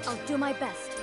I'll do my best.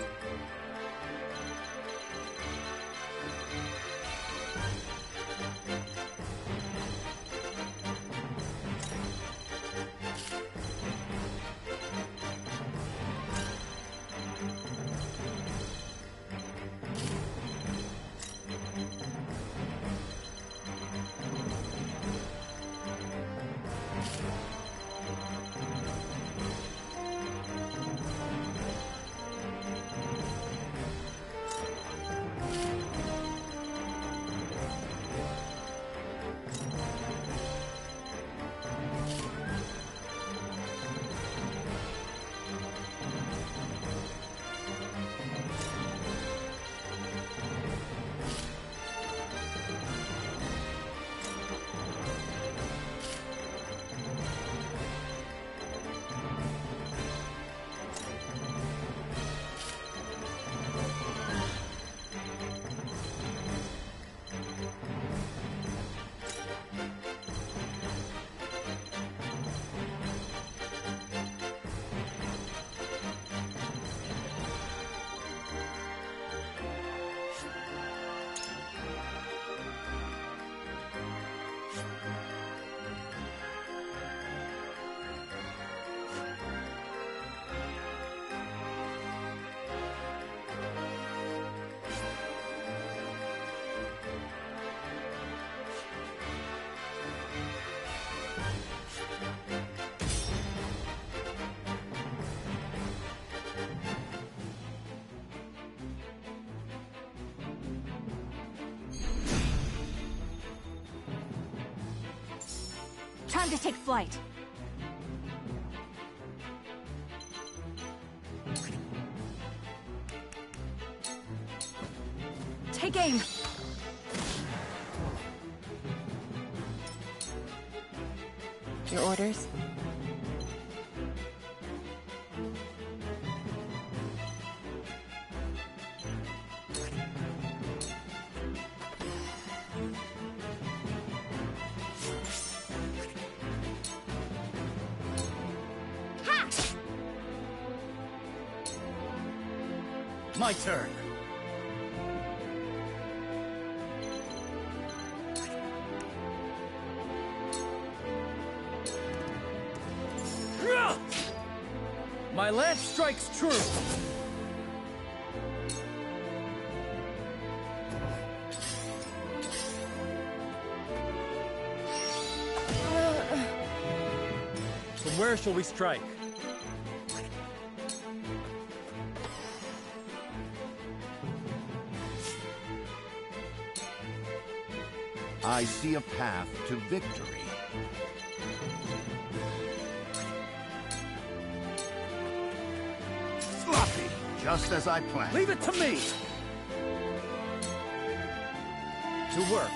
Time to take flight. Take aim. Your orders? My turn. My lance strikes true. From where shall we strike? I see a path to victory. Sloppy, just as I planned. Leave it to me! To work.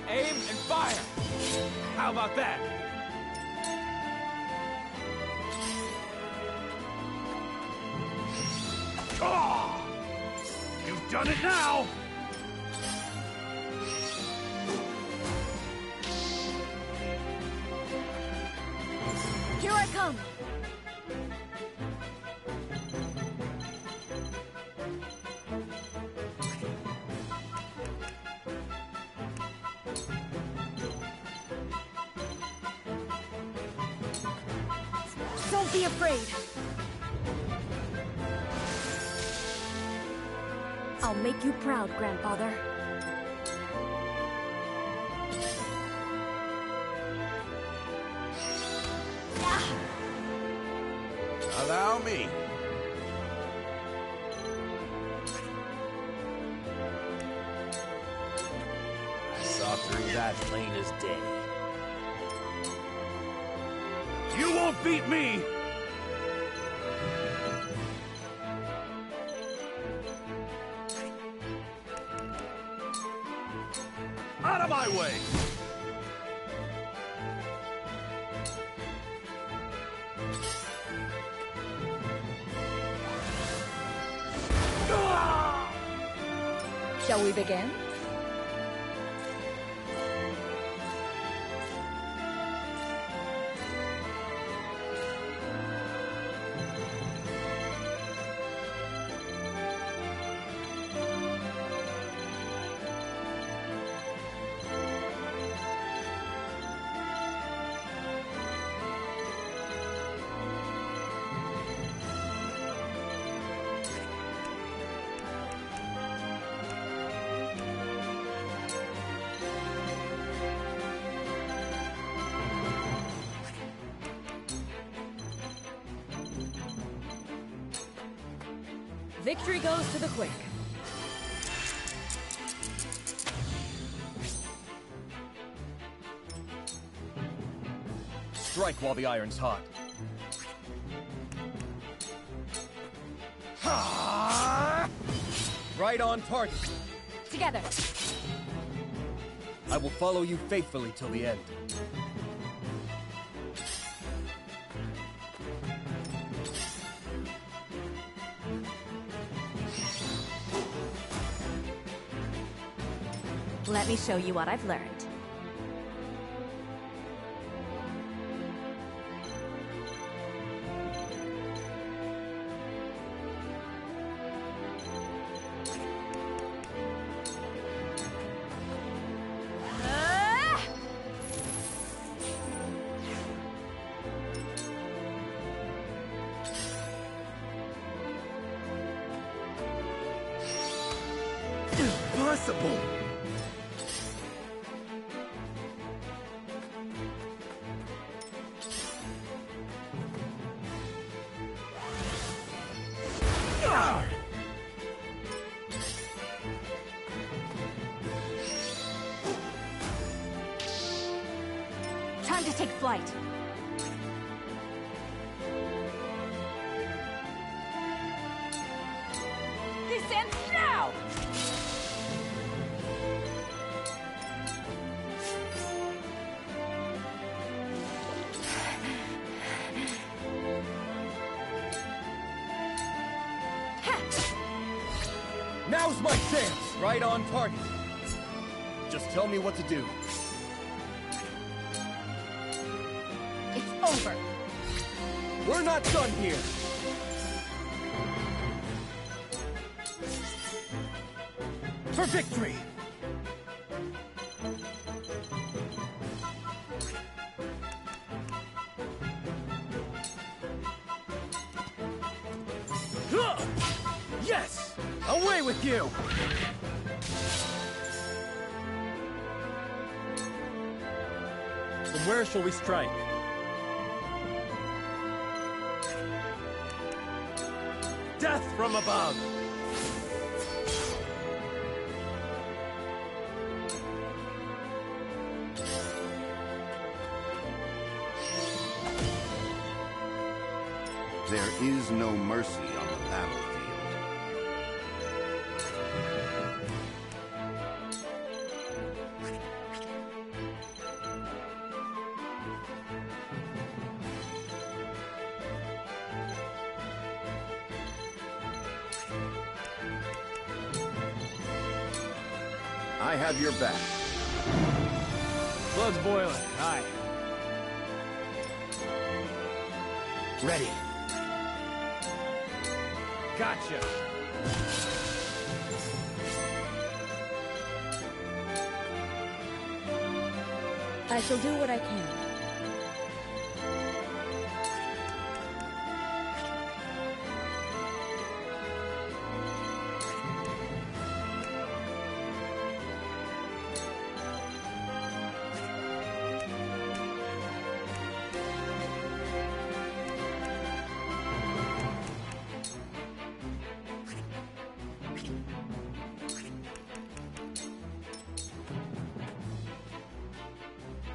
Aim and fire! How about that? Oh! You've done it now! Here I come! Don't be afraid! I'll make you proud, Grandfather. Allow me. I saw through that plain as day. You won't beat me! Out of my way! Shall we begin? Victory goes to the quick. Strike while the iron's hot. Right on target. Together. I will follow you faithfully till the end. Let me show you what I've learned. Impossible! Time to take flight. This ends now! Now's my chance! Right on target. Just tell me what to do. It's over. We're not done here! For victory! Yes! Away with you! From where shall we strike? Death from above! There is no mercy on the battlefield. I have your back. Blood's boiling. Aye. Ready. Gotcha. I shall do what I can.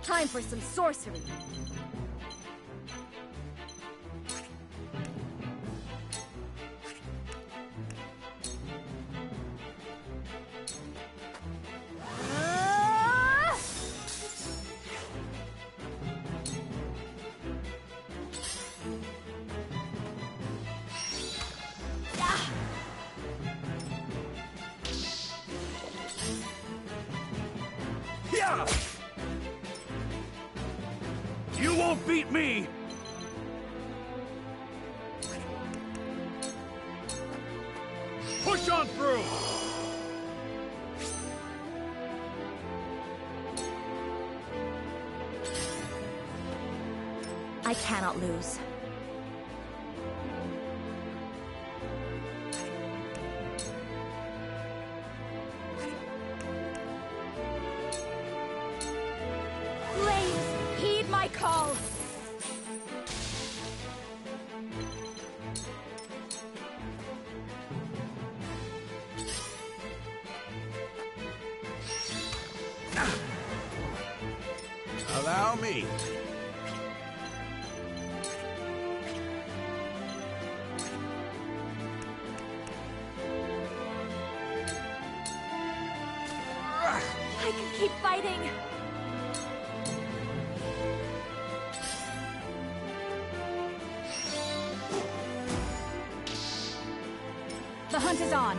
Time for some sorcery. Yeah! You won't beat me! Push on through! I cannot lose. Flames, heed my call! Allow me. I can keep fighting! The hunt is on!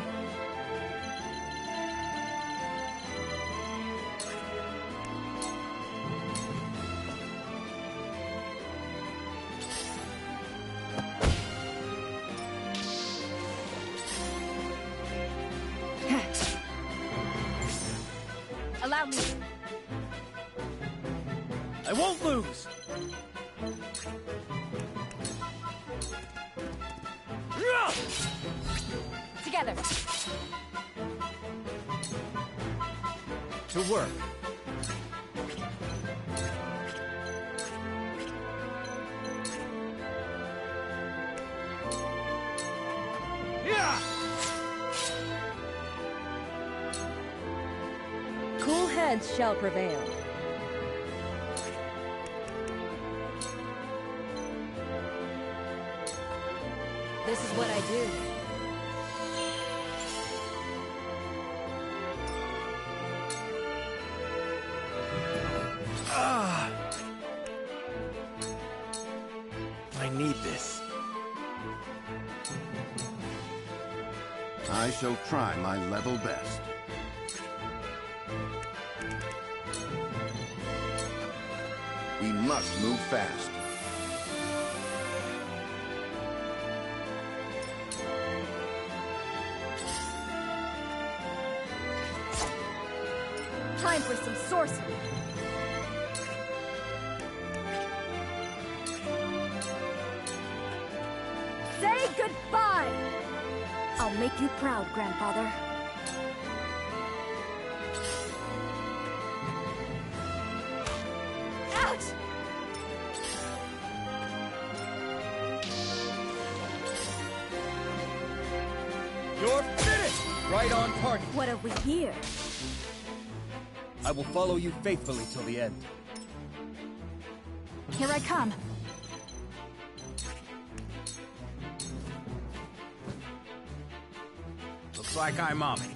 Allow me. I won't lose! Together. To work. Cool heads shall prevail. This is what I do. I need this. I shall try my level best. We must move fast. Time for some sorcery. Say goodbye! I'll make you proud, Grandfather. Ouch! You're finished! Right on target. What have we here? I will follow you faithfully till the end. Here I come. Looks like I'm on it.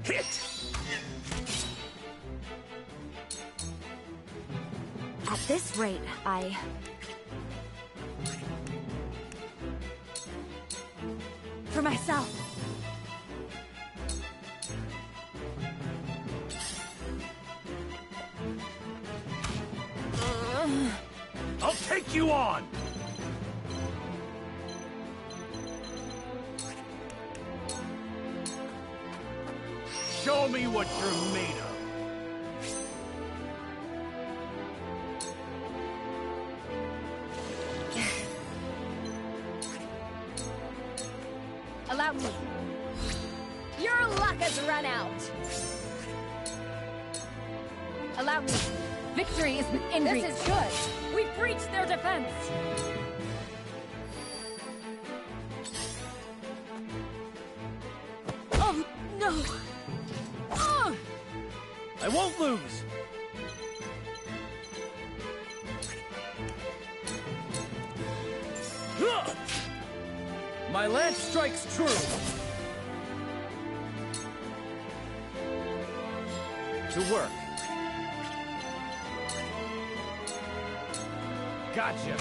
Hit! At this rate, For myself. I'll take you on! Show me what you're made of. Allow me. Your luck has run out. Allow me. Victory is within reach. This is good. We've breached their defense. Oh, no. Oh! I won't lose! My lance strikes true! To work. Gotcha!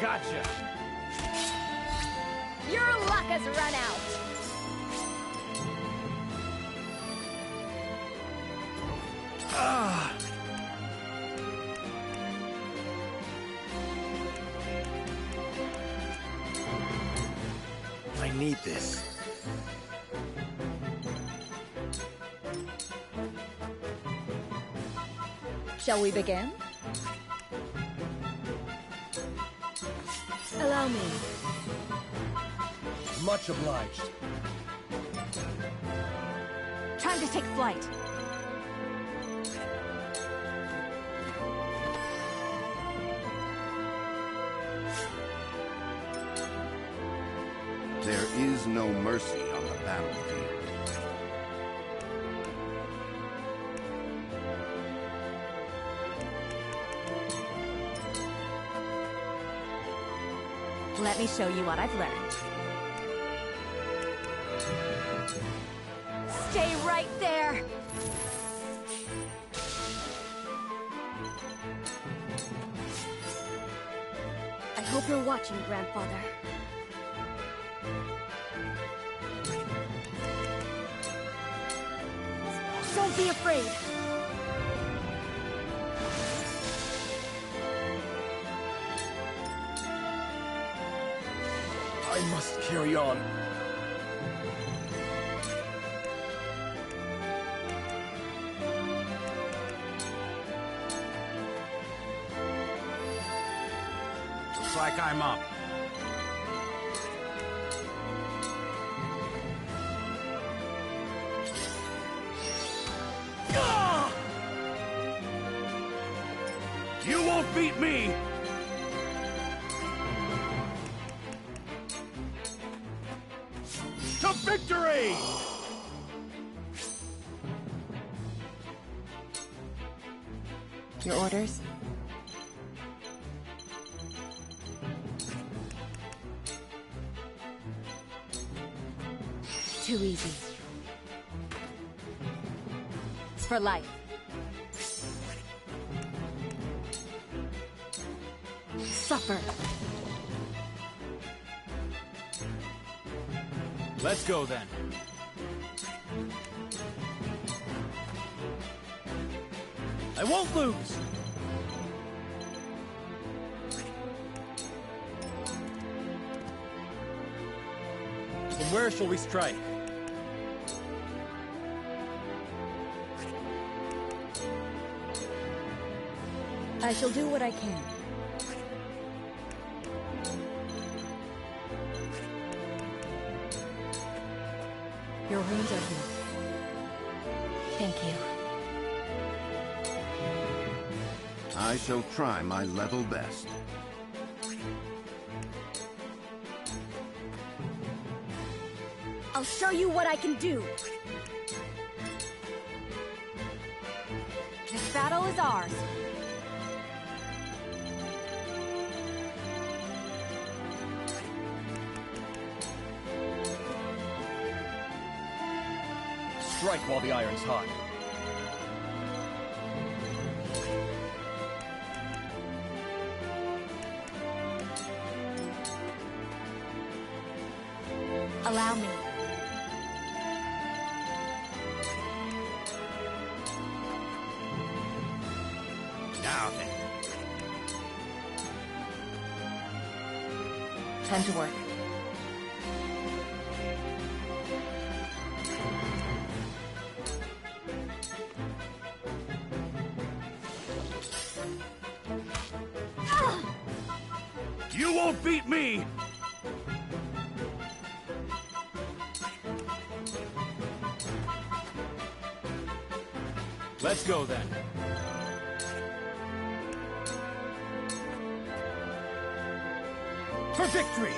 Gotcha! Your luck has run out. I need this. Shall we begin? Allow me. Much obliged. Time to take flight. There is no mercy on the battlefield. Let me show you what I've learned. Stay right there! I hope you're watching, Grandfather. Don't be afraid! I must carry on. Looks like I'm up. You won't beat me! To victory! Your orders? Too easy. It's for life. Suffer. Let's go then. I won't lose! From where shall we strike? I shall do what I can. Your wounds are healed. Thank you. I shall try my level best. I'll show you what I can do. This battle is ours. Strike while the iron's hot. Allow me. Now then. Time to work. You won't beat me! Let's go then. For victory!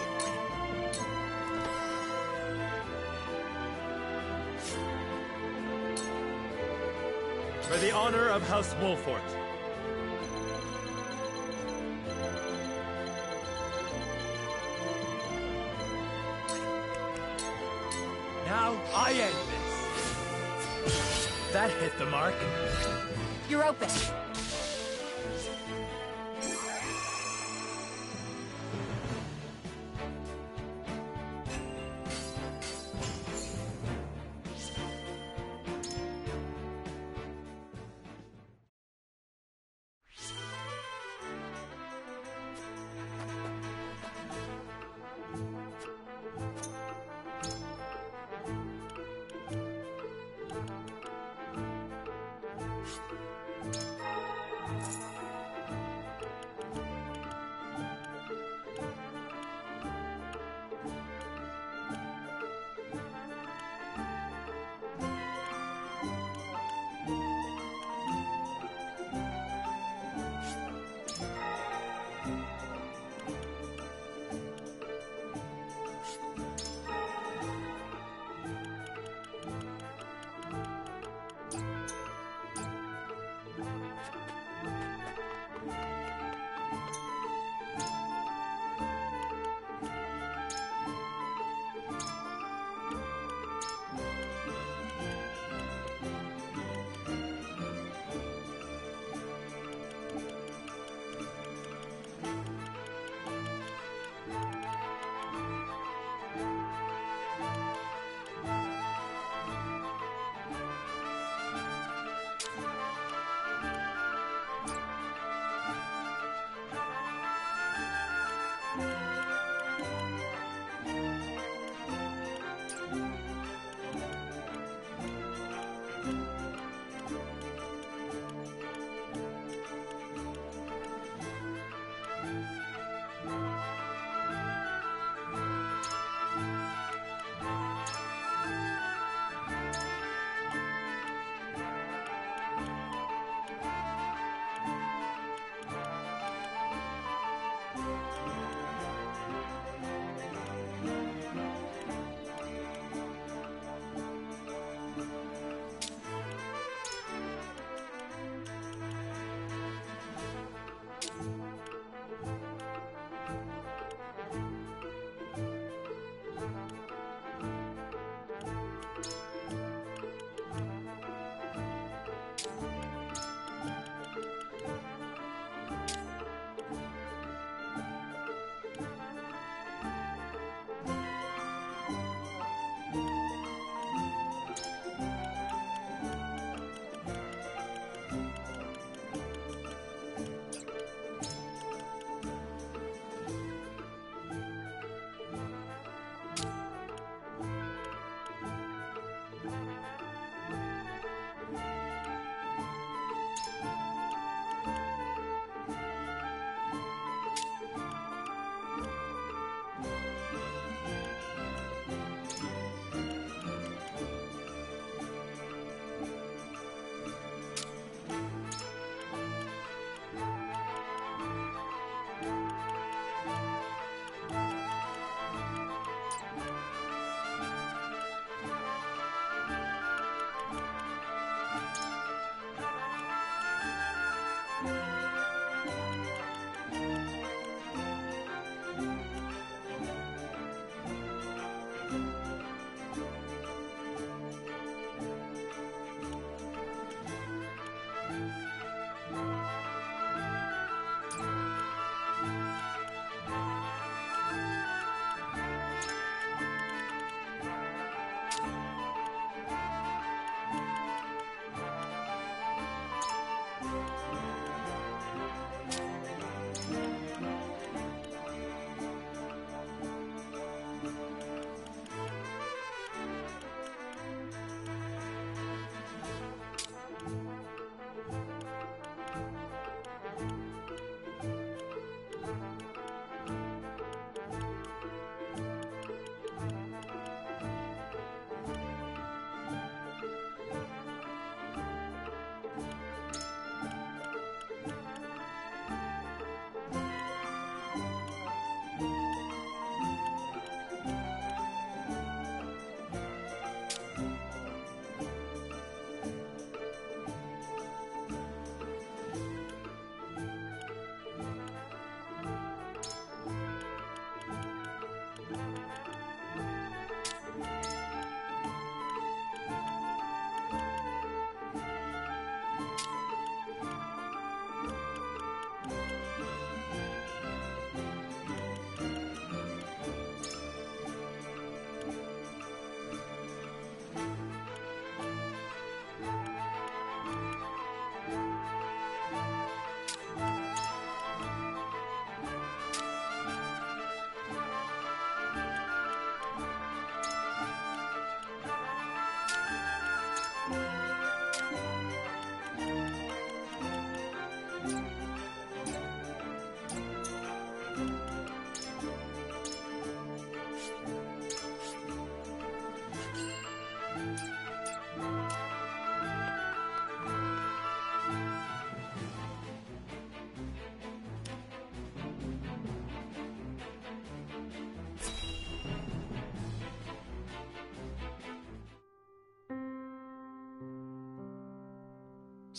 For the honor of House Wolffort. Now I end this. That hit the mark. You're open.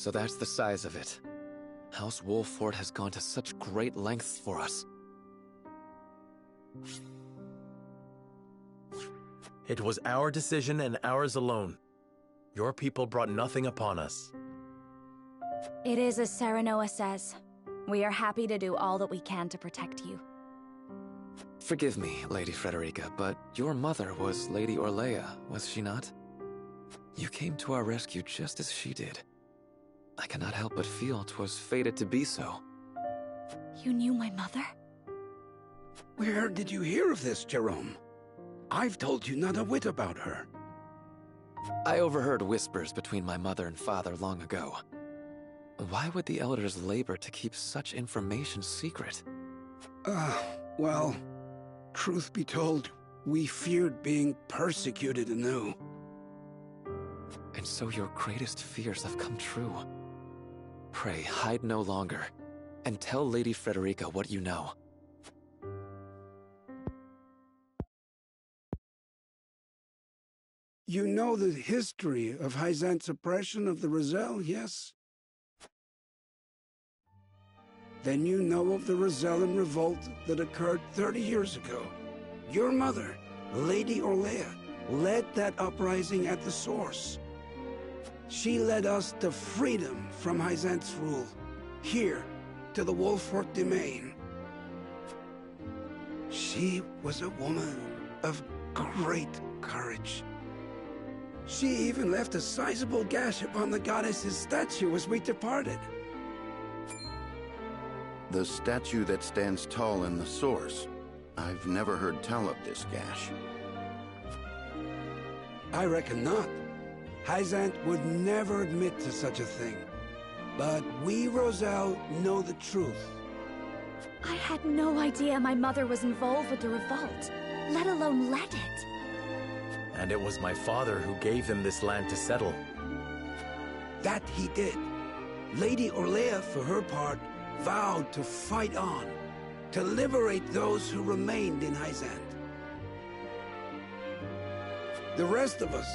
So that's the size of it. House Wolffort has gone to such great lengths for us. It was our decision and ours alone. Your people brought nothing upon us. It is as Serenoa says. We are happy to do all that we can to protect you. Forgive me, Lady Frederica, but your mother was Lady Orlea, was she not? You came to our rescue just as she did. I cannot help but feel 'twas fated to be so. You knew my mother? Where did you hear of this, Jerome? I've told you not a whit about her. I overheard whispers between my mother and father long ago. Why would the elders labor to keep such information secret? Well, truth be told, we feared being persecuted anew. And so your greatest fears have come true. Pray, hide no longer, and tell Lady Frederica what you know. You know the history of Hyzante's oppression of the Roselle, yes? Then you know of the Rosellan revolt that occurred 30 years ago. Your mother, Lady Orlea, led that uprising at the source. She led us to freedom from Hyzante's rule, here, to the Wolffort domain. She was a woman of great courage. She even left a sizable gash upon the goddess's statue as we departed. The statue that stands tall in the source. I've never heard tell of this gash. I reckon not. Hyzante would never admit to such a thing. But we, Roselle, know the truth. I had no idea my mother was involved with the revolt, let alone led it. And it was my father who gave them this land to settle. That he did. Lady Orlea, for her part, vowed to fight on, to liberate those who remained in Hyzante. The rest of us,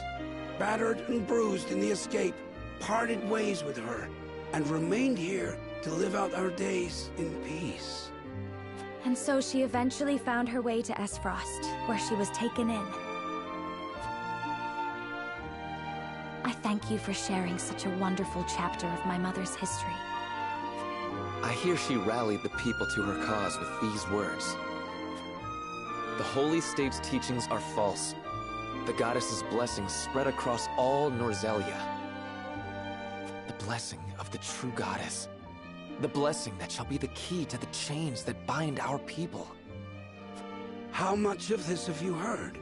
battered and bruised in the escape, parted ways with her, and remained here to live out our days in peace. And so she eventually found her way to Esfrost, where she was taken in. I thank you for sharing such a wonderful chapter of my mother's history. I hear she rallied the people to her cause with these words. The Holy State's teachings are false. The goddess's blessings spread across all Norzelia. The blessing of the true goddess. The blessing that shall be the key to the chains that bind our people. How much of this have you heard?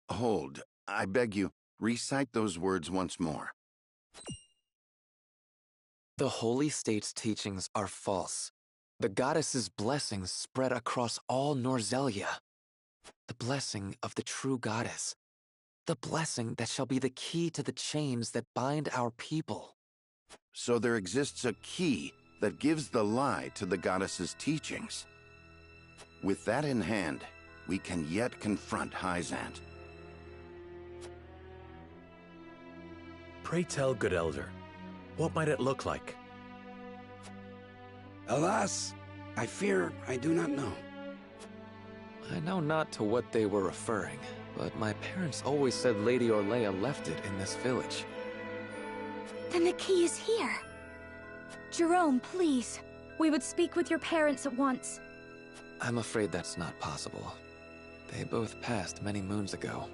Hold. I beg you, recite those words once more. The Holy State's teachings are false. The goddess's blessings spread across all Norzelia. The blessing of the true goddess. The blessing that shall be the key to the chains that bind our people. So there exists a key that gives the lie to the goddess's teachings. With that in hand, we can yet confront Hyzante. Pray tell, good elder, what might it look like? Alas, I fear I do not know. I know not to what they were referring, but my parents always said Lady Orlea left it in this village. Then the key is here. Jerome, please. We would speak with your parents at once. I'm afraid that's not possible. They both passed many moons ago.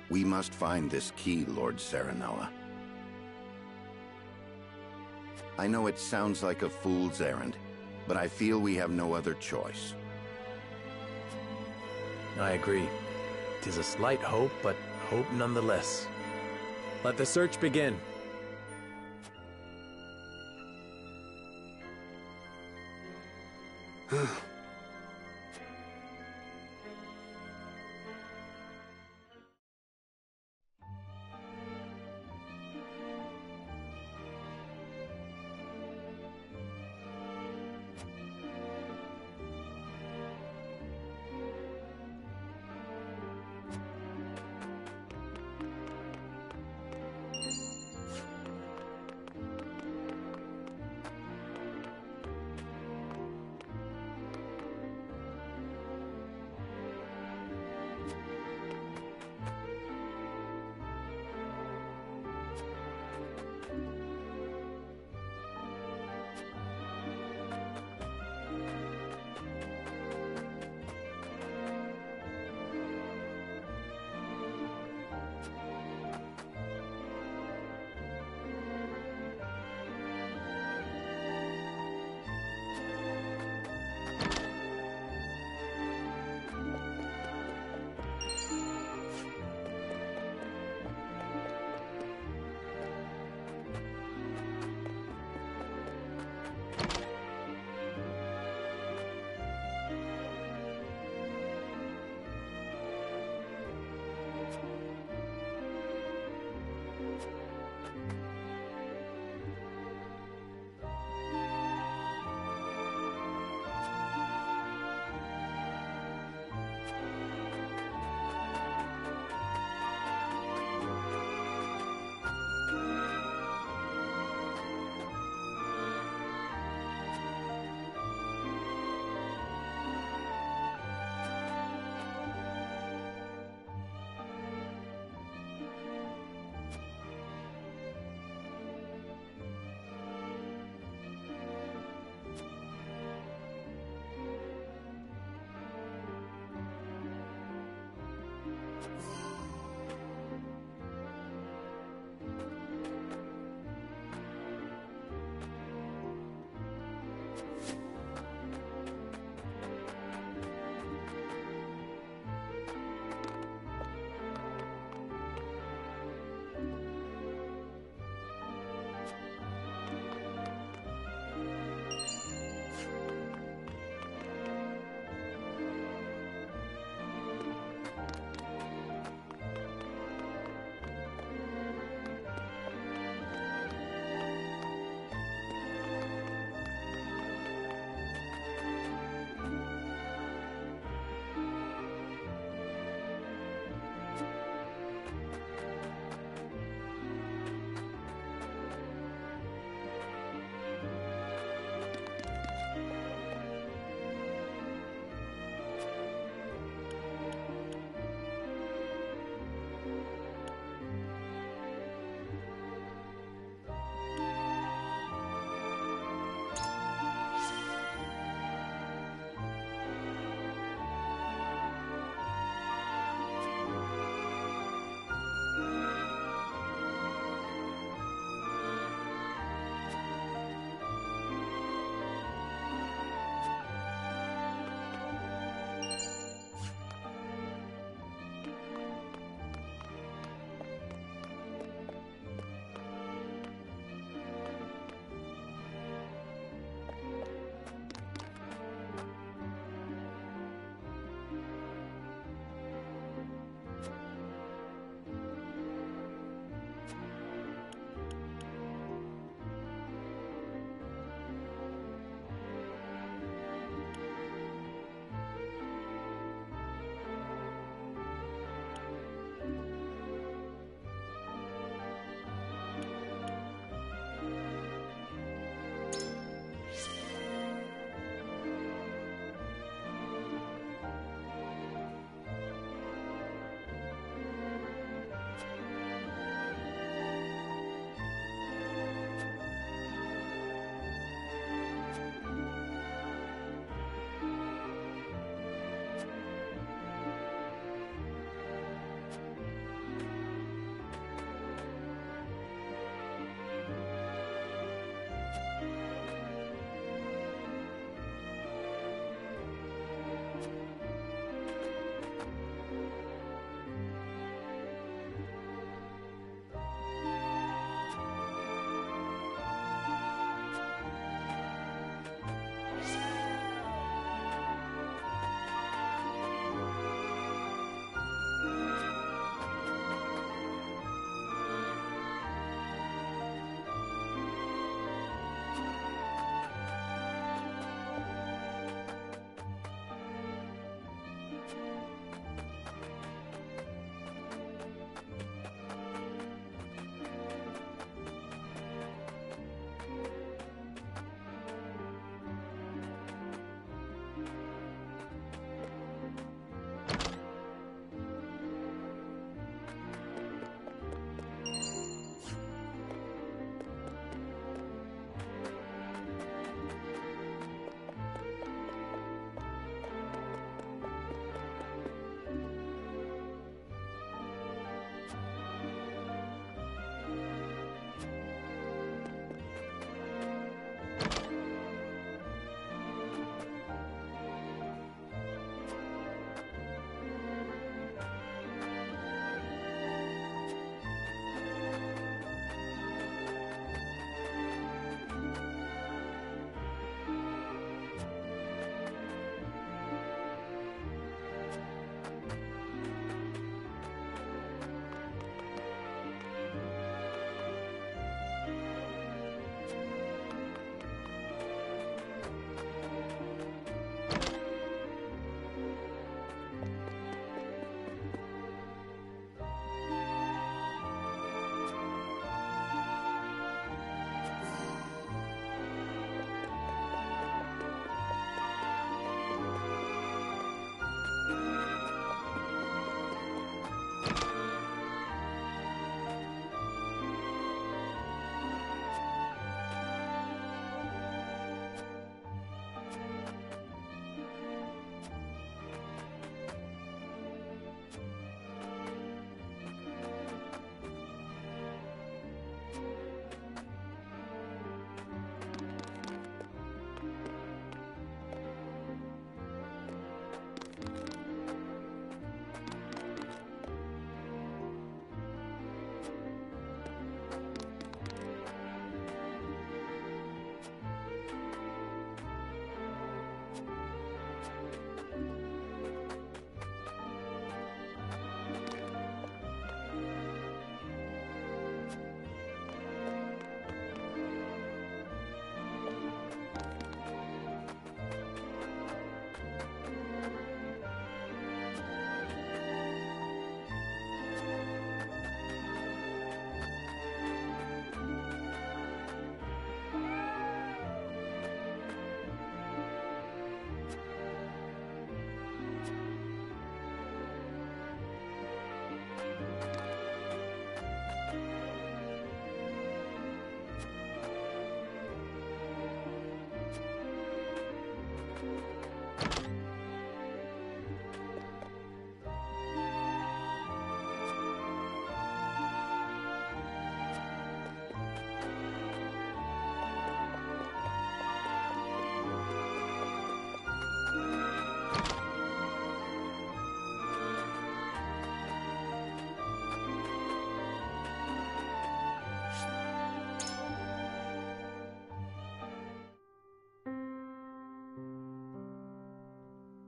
We must find this key, Lord Serenoa. I know it sounds like a fool's errand, but I feel we have no other choice. I agree. 'Tis a slight hope, but hope nonetheless. Let the search begin.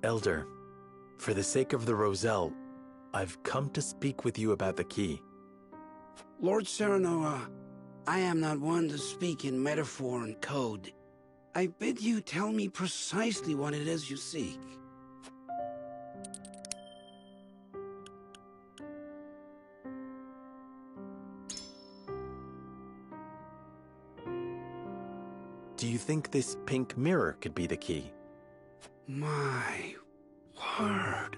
Elder, for the sake of the Roselle, I've come to speak with you about the key. Lord Serenoa, I am not one to speak in metaphor and code. I bid you tell me precisely what it is you seek. Do you think this pink mirror could be the key? My word.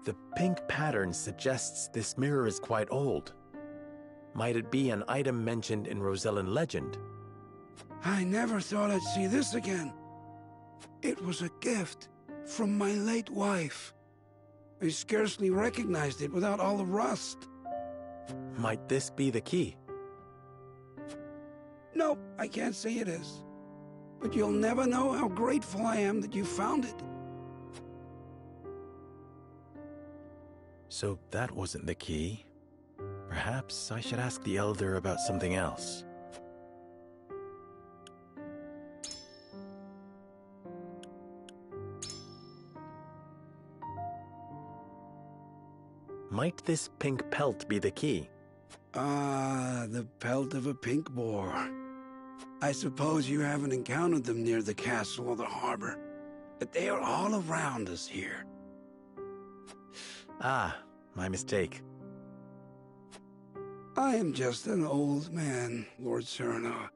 The pink pattern suggests this mirror is quite old. Might it be an item mentioned in Rosellan legend? I never thought I'd see this again. It was a gift from my late wife. I scarcely recognized it without all the rust. Might this be the key? No, I can't say it is. But you'll never know how grateful I am that you found it. So that wasn't the key. Perhaps I should ask the Elder about something else. Might this pink pelt be the key? Ah, the pelt of a pink boar. I suppose you haven't encountered them near the castle or the harbor, but they are all around us here. Ah, my mistake. I am just an old man, Lord Serenoa.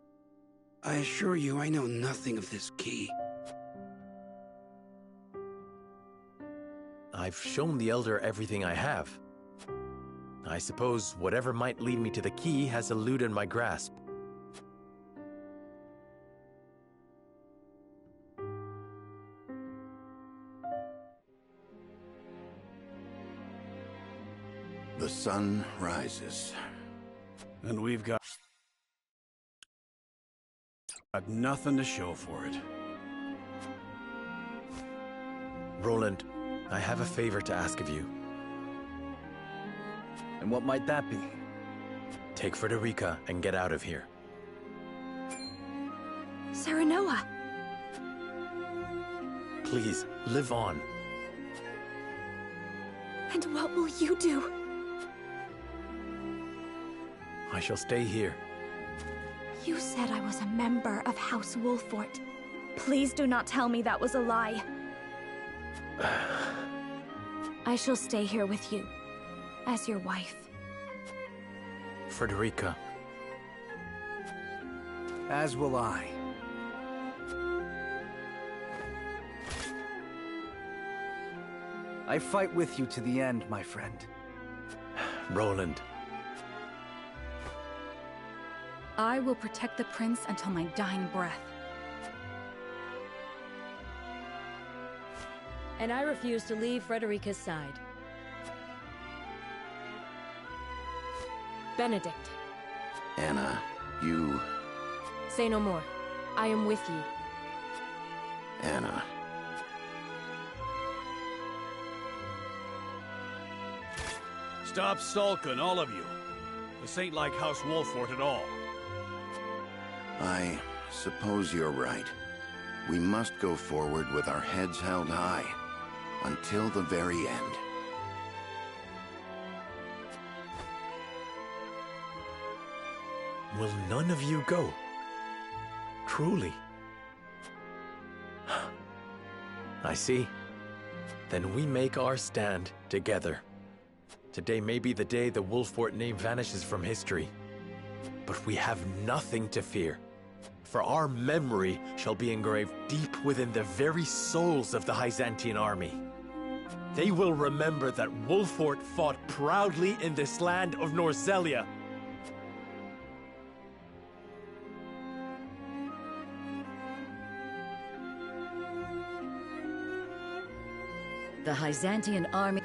I assure you I know nothing of this key. I've shown the Elder everything I have. I suppose whatever might lead me to the key has eluded my grasp. The sun rises. And we've got nothing to show for it. Roland, I have a favor to ask of you. And what might that be? Take Frederica and get out of here. Serenoa! Please, live on. And what will you do? I shall stay here. You said I was a member of House Wolffort. Please do not tell me that was a lie. I shall stay here with you, as your wife. Frederica. As will I. I fight with you to the end, my friend. Roland. I will protect the prince until my dying breath. And I refuse to leave Frederica's side. Benedict. Anna, you... Say no more. I am with you. Anna. Stop sulking, all of you. This ain't like House Wolffort at all. I suppose you're right. We must go forward with our heads held high, until the very end. Will none of you go? Truly? I see. Then we make our stand together. Today may be the day the Wolffort name vanishes from history. But we have nothing to fear, for our memory shall be engraved deep within the very souls of the Hyzantean army. They will remember that Wolffort fought proudly in this land of Norzelia. The Hyzantean army...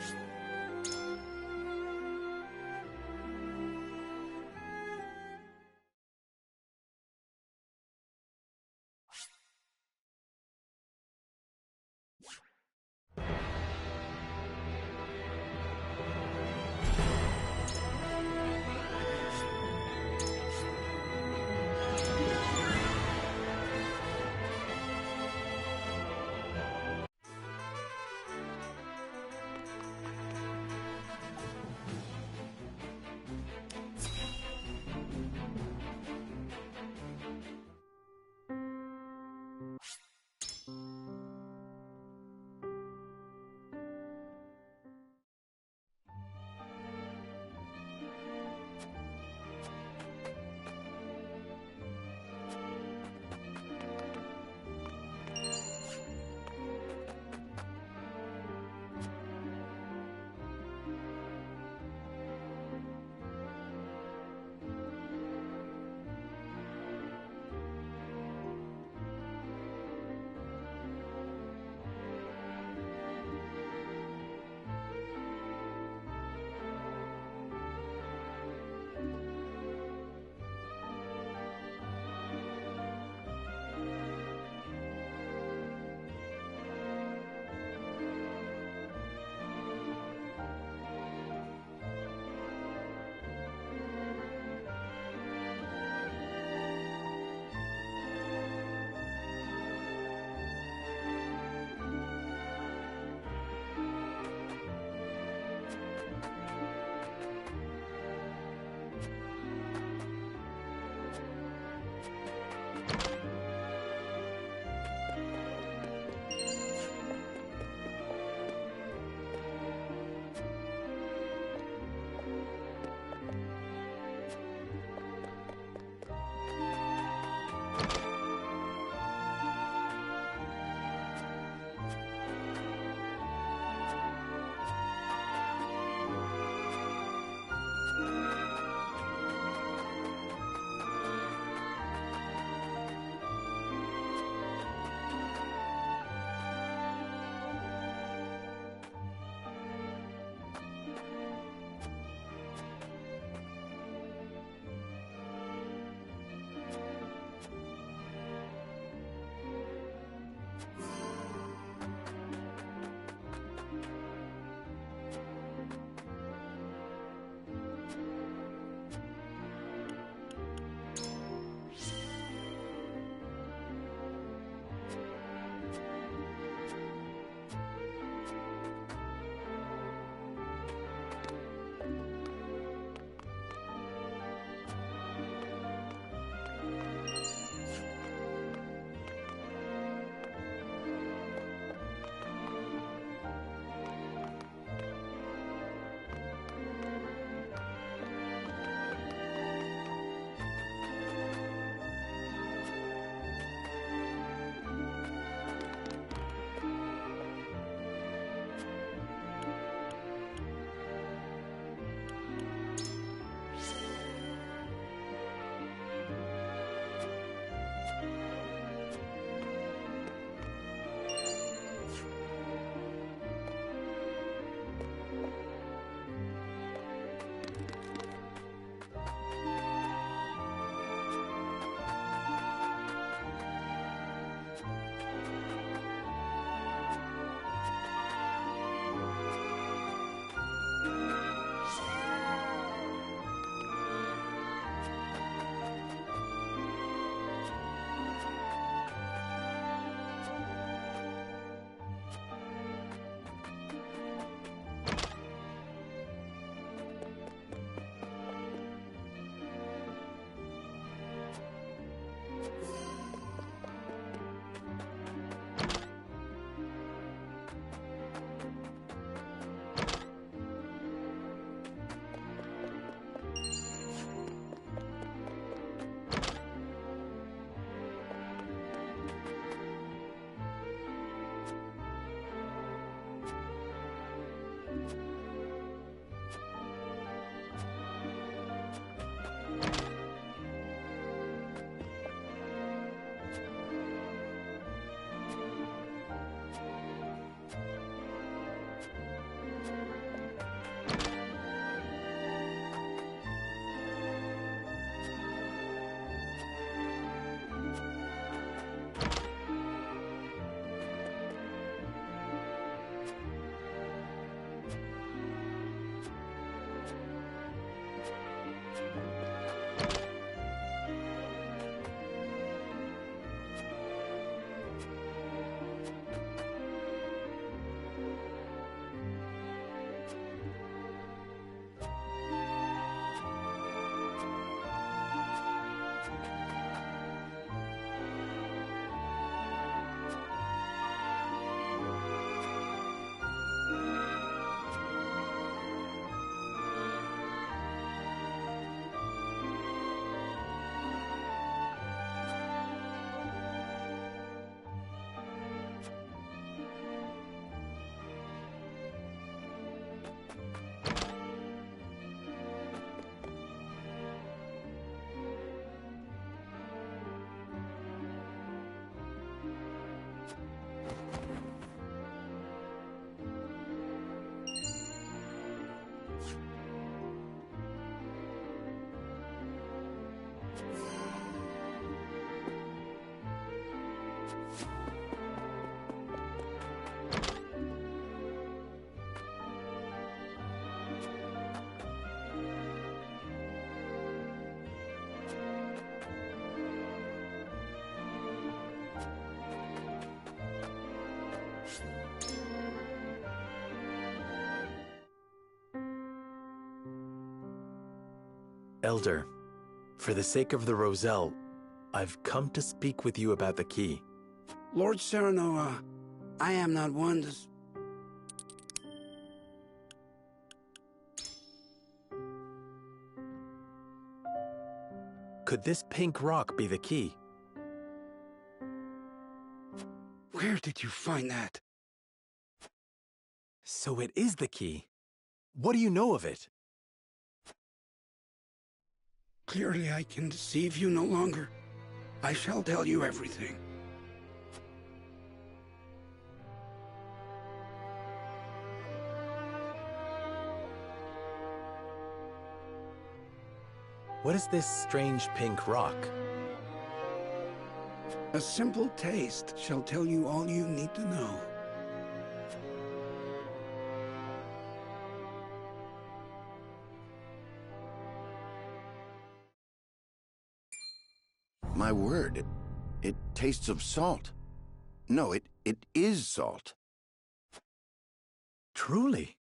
Elder, for the sake of the Roselle, I've come to speak with you about the key. Lord Sereno, I am not one to... Could this pink rock be the key? Where did you find that? So it is the key. What do you know of it? Clearly I can deceive you no longer. I shall tell you everything. What is this strange pink rock? A simple taste shall tell you all you need to know. My word, it tastes of salt. No, it is salt. Truly,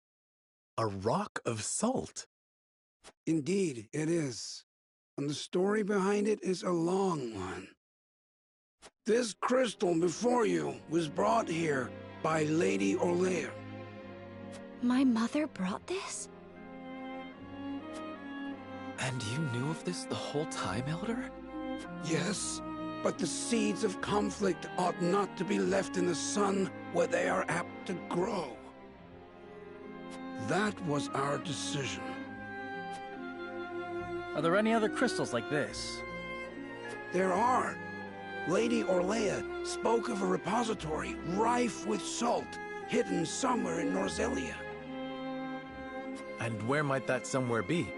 a rock of salt. Indeed, it is. And the story behind it is a long one. This crystal before you was brought here by Lady Orlea. My mother brought this? And you knew of this the whole time, Elder? Yes, but the seeds of conflict ought not to be left in the sun where they are apt to grow. That was our decision. Are there any other crystals like this? There are. Lady Orlea spoke of a repository rife with salt, hidden somewhere in Norzellia. And where might that somewhere be?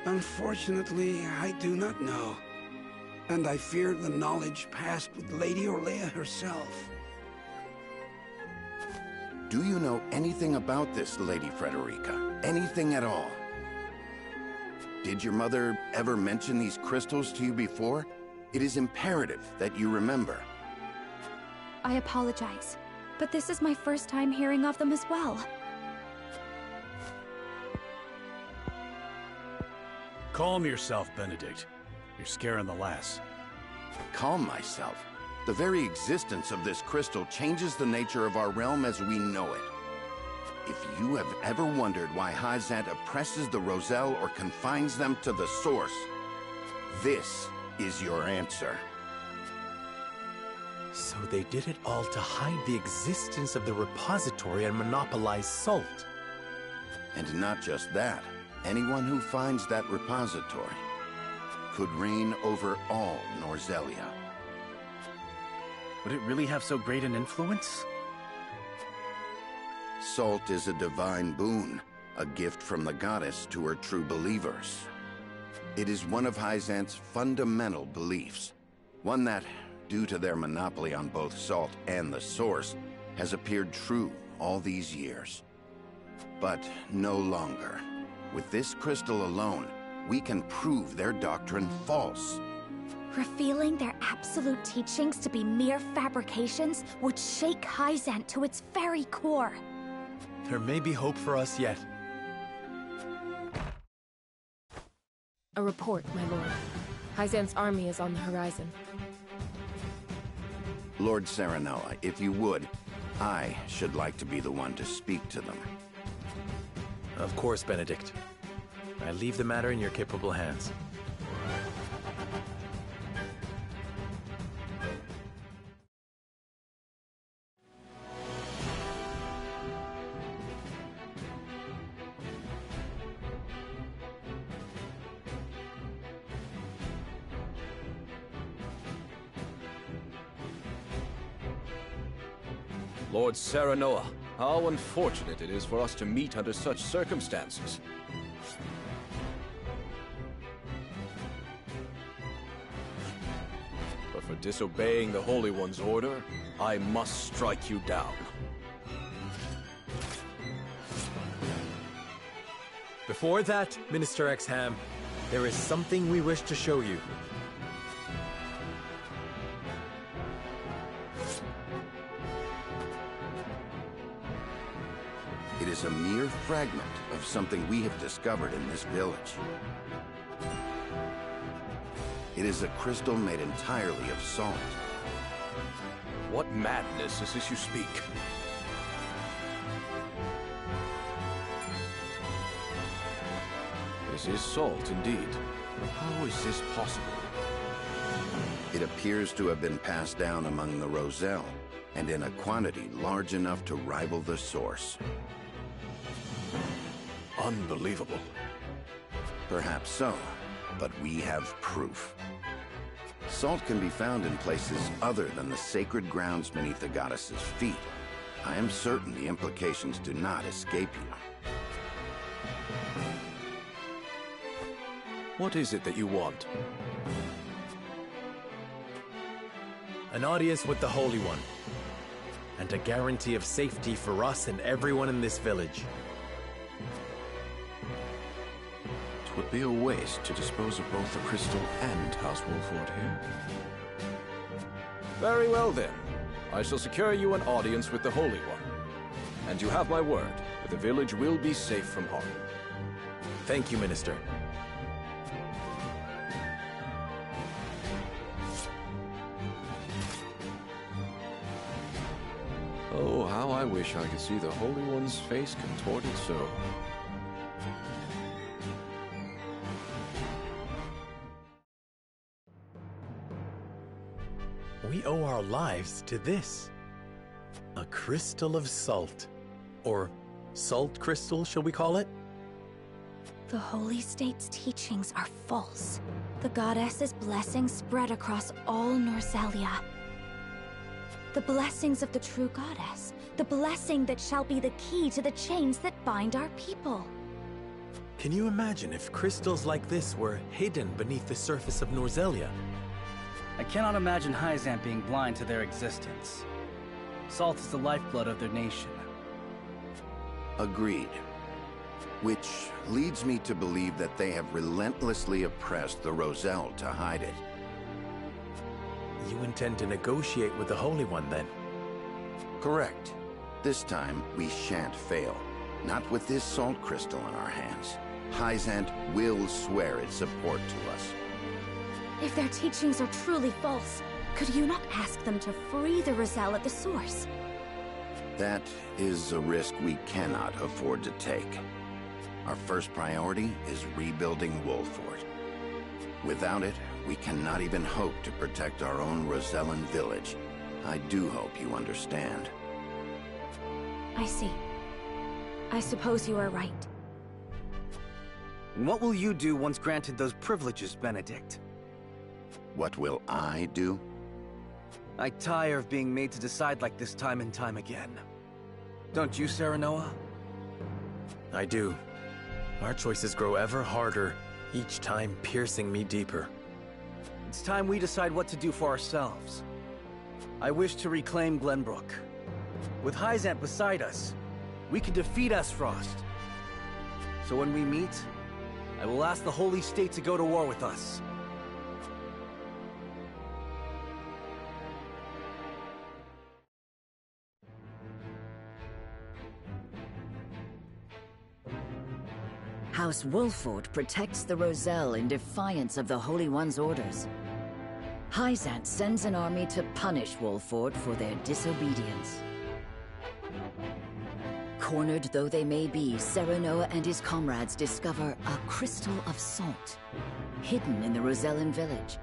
Unfortunately, I do not know. And I fear the knowledge passed with Lady Orlea herself. Do you know anything about this, Lady Frederica? Anything at all? Did your mother ever mention these crystals to you before? It is imperative that you remember. I apologize, but this is my first time hearing of them as well. Calm yourself, Benedict. You're scaring the lass. Calm myself. The very existence of this crystal changes the nature of our realm as we know it. If you have ever wondered why Hyzante oppresses the Roselle or confines them to the source, this is your answer. So they did it all to hide the existence of the repository and monopolize salt. And not just that. Anyone who finds that repository could reign over all Norzellia. Would it really have so great an influence? Salt is a divine boon, a gift from the goddess to her true believers. It is one of Hyzante's fundamental beliefs, one that, due to their monopoly on both salt and the source, has appeared true all these years. But no longer. With this crystal alone, we can prove their doctrine false. Revealing their absolute teachings to be mere fabrications would shake Hyzante to its very core. There may be hope for us yet. A report, my lord. Hyzante's army is on the horizon. Lord Serenoa, if you would, I should like to be the one to speak to them. Of course, Benedict. I leave the matter in your capable hands. Lord Serenoa, how unfortunate it is for us to meet under such circumstances. But for disobeying the Holy One's order, I must strike you down. Before that, Minister Exham, there is something we wish to show you. It is a mere fragment of something we have discovered in this village. It is a crystal made entirely of salt. What madness is this you speak? This is salt, indeed. But how is this possible? It appears to have been passed down among the Roselle, and in a quantity large enough to rival the source. Unbelievable. Perhaps so, but we have proof. Salt can be found in places other than the sacred grounds beneath the goddess's feet. I am certain the implications do not escape you. What is it that you want? An audience with the Holy One. And a guarantee of safety for us and everyone in this village. It would be a waste to dispose of both the crystal and House Wolffort here. Very well then. I shall secure you an audience with the Holy One. And you have my word, that the village will be safe from harm. Thank you, Minister. Oh, how I wish I could see the Holy One's face contorted so. We owe our lives to this. A crystal of salt. Or salt crystal, shall we call it? The Holy State's teachings are false. The goddess's blessings spread across all Norsellia. The blessings of the true goddess. The blessing that shall be the key to the chains that bind our people. Can you imagine if crystals like this were hidden beneath the surface of Norsellia? I cannot imagine Hyzante being blind to their existence. Salt is the lifeblood of their nation. Agreed. Which leads me to believe that they have relentlessly oppressed the Roselle to hide it. You intend to negotiate with the Holy One, then? Correct. This time, we shan't fail. Not with this salt crystal in our hands. Hyzante will swear its support to us. If their teachings are truly false, could you not ask them to free the Roselle at the source? That is a risk we cannot afford to take. Our first priority is rebuilding Wolffort. Without it, we cannot even hope to protect our own Rosellan village. I do hope you understand. I see. I suppose you are right. And what will you do once granted those privileges, Benedict? What will I do? I tire of being made to decide like this time and time again. Don't you, Serenoa? I do. Our choices grow ever harder, each time piercing me deeper. It's time we decide what to do for ourselves. I wish to reclaim Glenbrook. With Hyzante beside us, we can defeat Frost. So when we meet, I will ask the Holy State to go to war with us. House Wolffort protects the Roselle in defiance of the Holy One's orders. Hyzante sends an army to punish Wolffort for their disobedience. Cornered though they may be, Serenoa and his comrades discover a crystal of salt, hidden in the Rosellan village.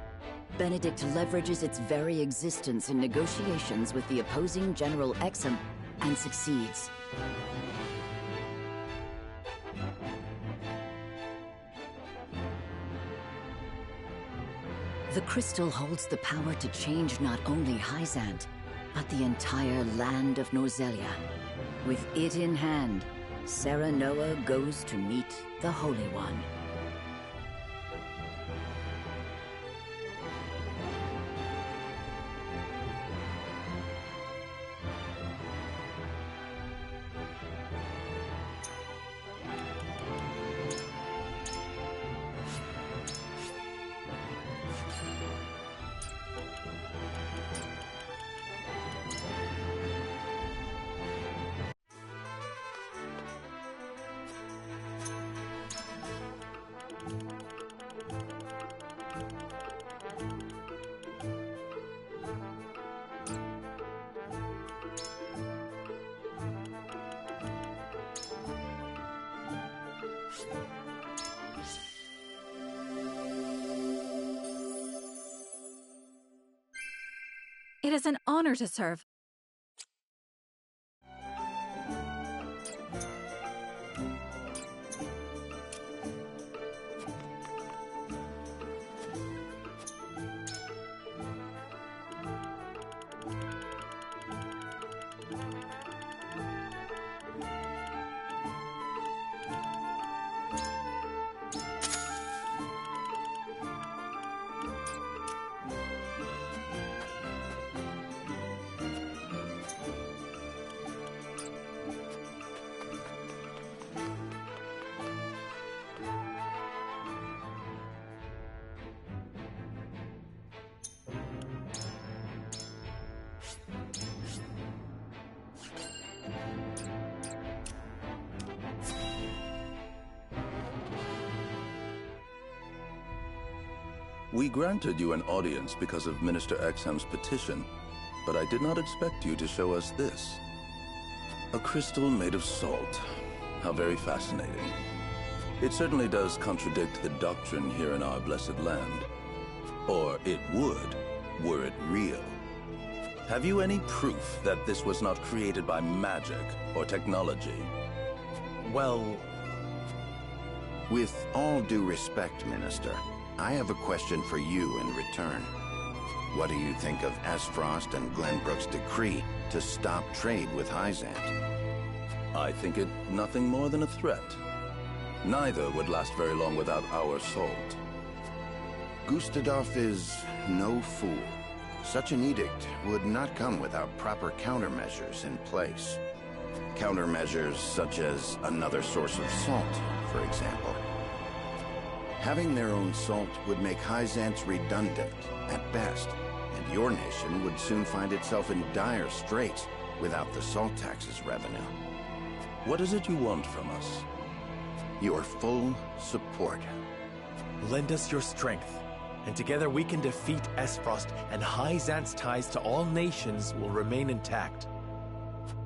Benedict leverages its very existence in negotiations with the opposing General Exum and succeeds. The crystal holds the power to change not only Hyzante, but the entire land of Norsellia. With it in hand, Serenoa goes to meet the Holy One. It is an honor to serve. We granted you an audience because of Minister Exham's petition, but I did not expect you to show us this. A crystal made of salt. How very fascinating. It certainly does contradict the doctrine here in our blessed land. Or it would, were it real. Have you any proof that this was not created by magic or technology? Well... With all due respect, Minister, I have a question for you in return. What do you think of Esfrost and Glenbrook's decree to stop trade with Hyzante? I think it nothing more than a threat. Neither would last very long without our salt. Gustadolf is no fool. Such an edict would not come without proper countermeasures in place. Countermeasures such as another source of salt, for example. Having their own salt would make Hyzante redundant, at best, and your nation would soon find itself in dire straits without the salt tax's revenue. What is it you want from us? Your full support. Lend us your strength, and together we can defeat Esfrost, and Hyzante's ties to all nations will remain intact.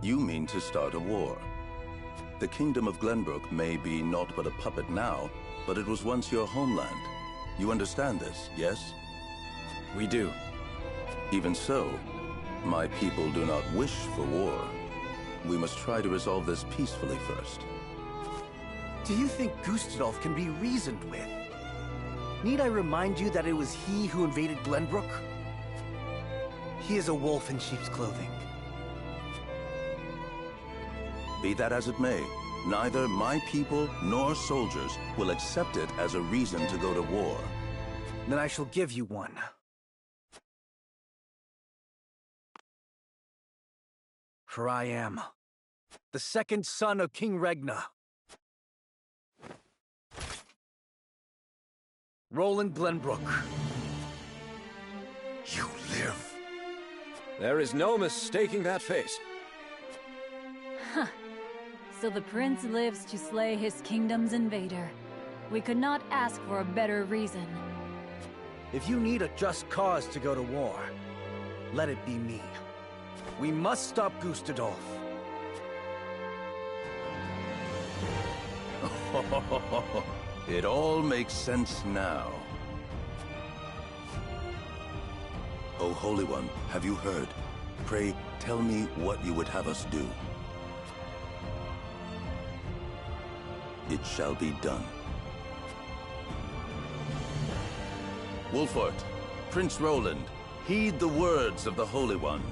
You mean to start a war? The Kingdom of Glenbrook may be naught but a puppet now, but it was once your homeland. You understand this, yes? We do. Even so, my people do not wish for war. We must try to resolve this peacefully first. Do you think Gustadolf can be reasoned with? Need I remind you that it was he who invaded Glenbrook? He is a wolf in sheep's clothing. Be that as it may, neither my people nor soldiers will accept it as a reason to go to war. Then I shall give you one. For I am the second son of King Regna. Roland Glenbrook. You live. There is no mistaking that face. Huh. So the prince lives to slay his kingdom's invader. We could not ask for a better reason. If you need a just cause to go to war, let it be me. We must stop Gustadolf. It all makes sense now. O Holy One, have you heard? Pray, tell me what you would have us do. It shall be done. Wolffort, Prince Roland, heed the words of the Holy One.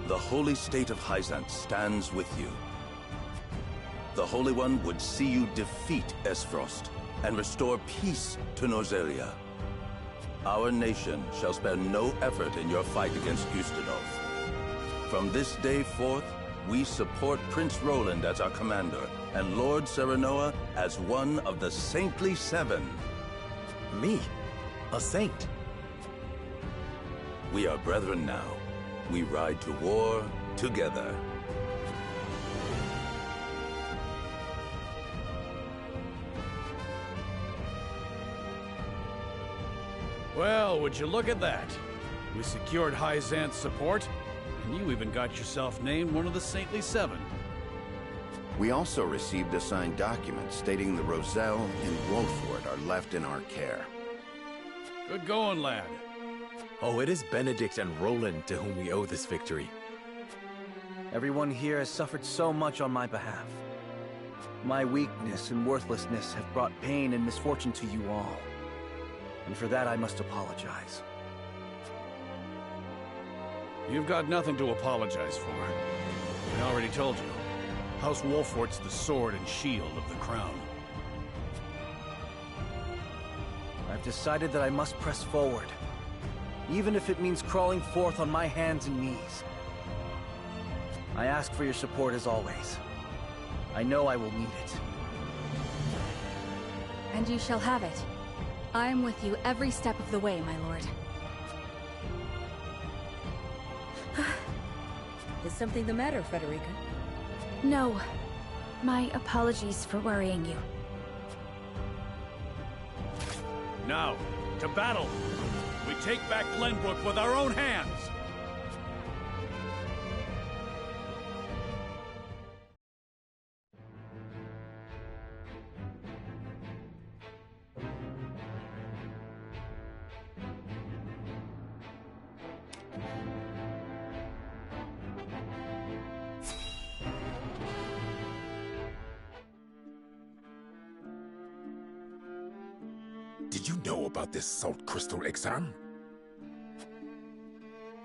The holy state of Hyzante stands with you. The Holy One would see you defeat Esfrost and restore peace to Norzelia. Our nation shall spare no effort in your fight against Gustadolf. From this day forth, we support Prince Roland as our commander, and Lord Serenoa as one of the Saintly Seven. Me? A saint? We are brethren now. We ride to war together. Well, would you look at that? We secured Hyzante's support, and you even got yourself named one of the Saintly Seven. We also received a signed document stating the Roselle and Wolffort are left in our care. Good going, lad. Oh, it is Benedict and Roland to whom we owe this victory. Everyone here has suffered so much on my behalf. My weakness and worthlessness have brought pain and misfortune to you all. And for that I must apologize. You've got nothing to apologize for. I already told you. House Wollfort's the sword and shield of the crown. I've decided that I must press forward, even if it means crawling forth on my hands and knees. I ask for your support as always. I know I will need it. And you shall have it. I am with you every step of the way, my lord. Is something the matter, Frederica? No. My apologies for worrying you. Now, To battle! We take back Glenbrook with our own hands! Did you know about this salt crystal exam?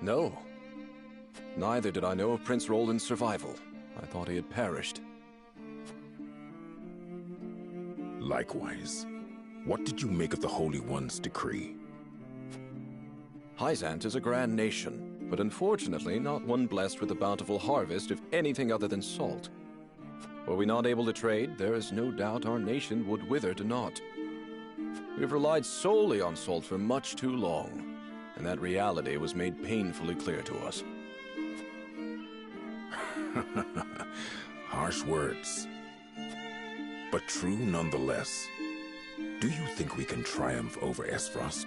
No. Neither did I know of Prince Roland's survival. I thought he had perished. Likewise. What did you make of the Holy One's decree? Hyzante is a grand nation, but unfortunately not one blessed with a bountiful harvest of anything other than salt. Were we not able to trade, there is no doubt our nation would wither to naught. We have relied solely on salt for much too long, and that reality was made painfully clear to us. Harsh words, but true nonetheless. Do you think we can triumph over Esfrost?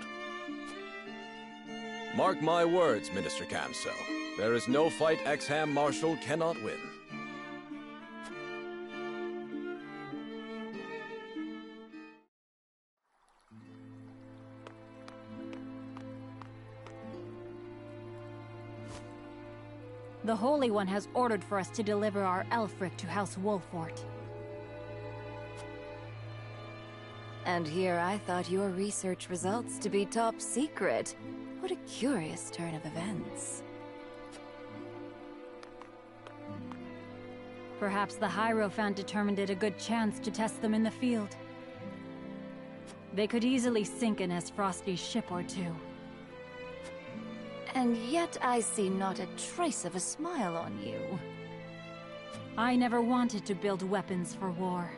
Mark my words, Minister Camso. There is no fight Exham Marshal cannot win. The Holy One has ordered for us to deliver our Elfric to House Wolffort. And here I thought your research results to be top secret. What a curious turn of events. Perhaps the Hierophant determined it a good chance to test them in the field. They could easily sink an Esfrosti's ship or two. And yet I see not a trace of a smile on you. I never wanted to build weapons for war.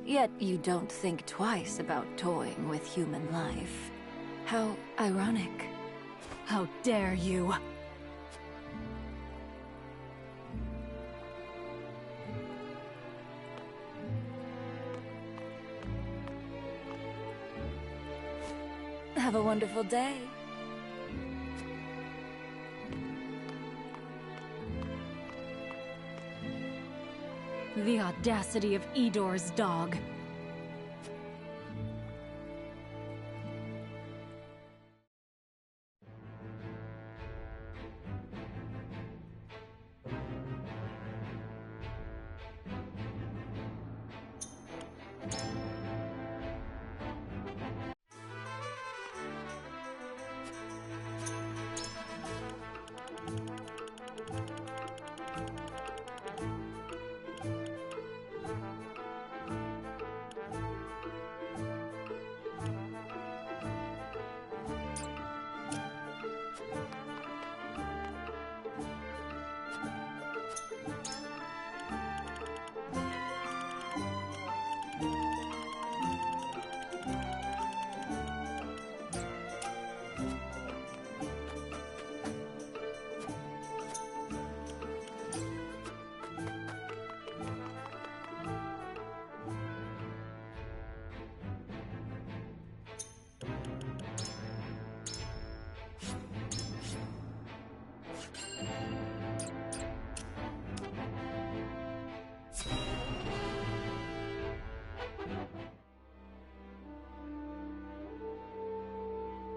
Yet you don't think twice about toying with human life. How ironic. How dare you! Have a wonderful day. The audacity of Edor's dog.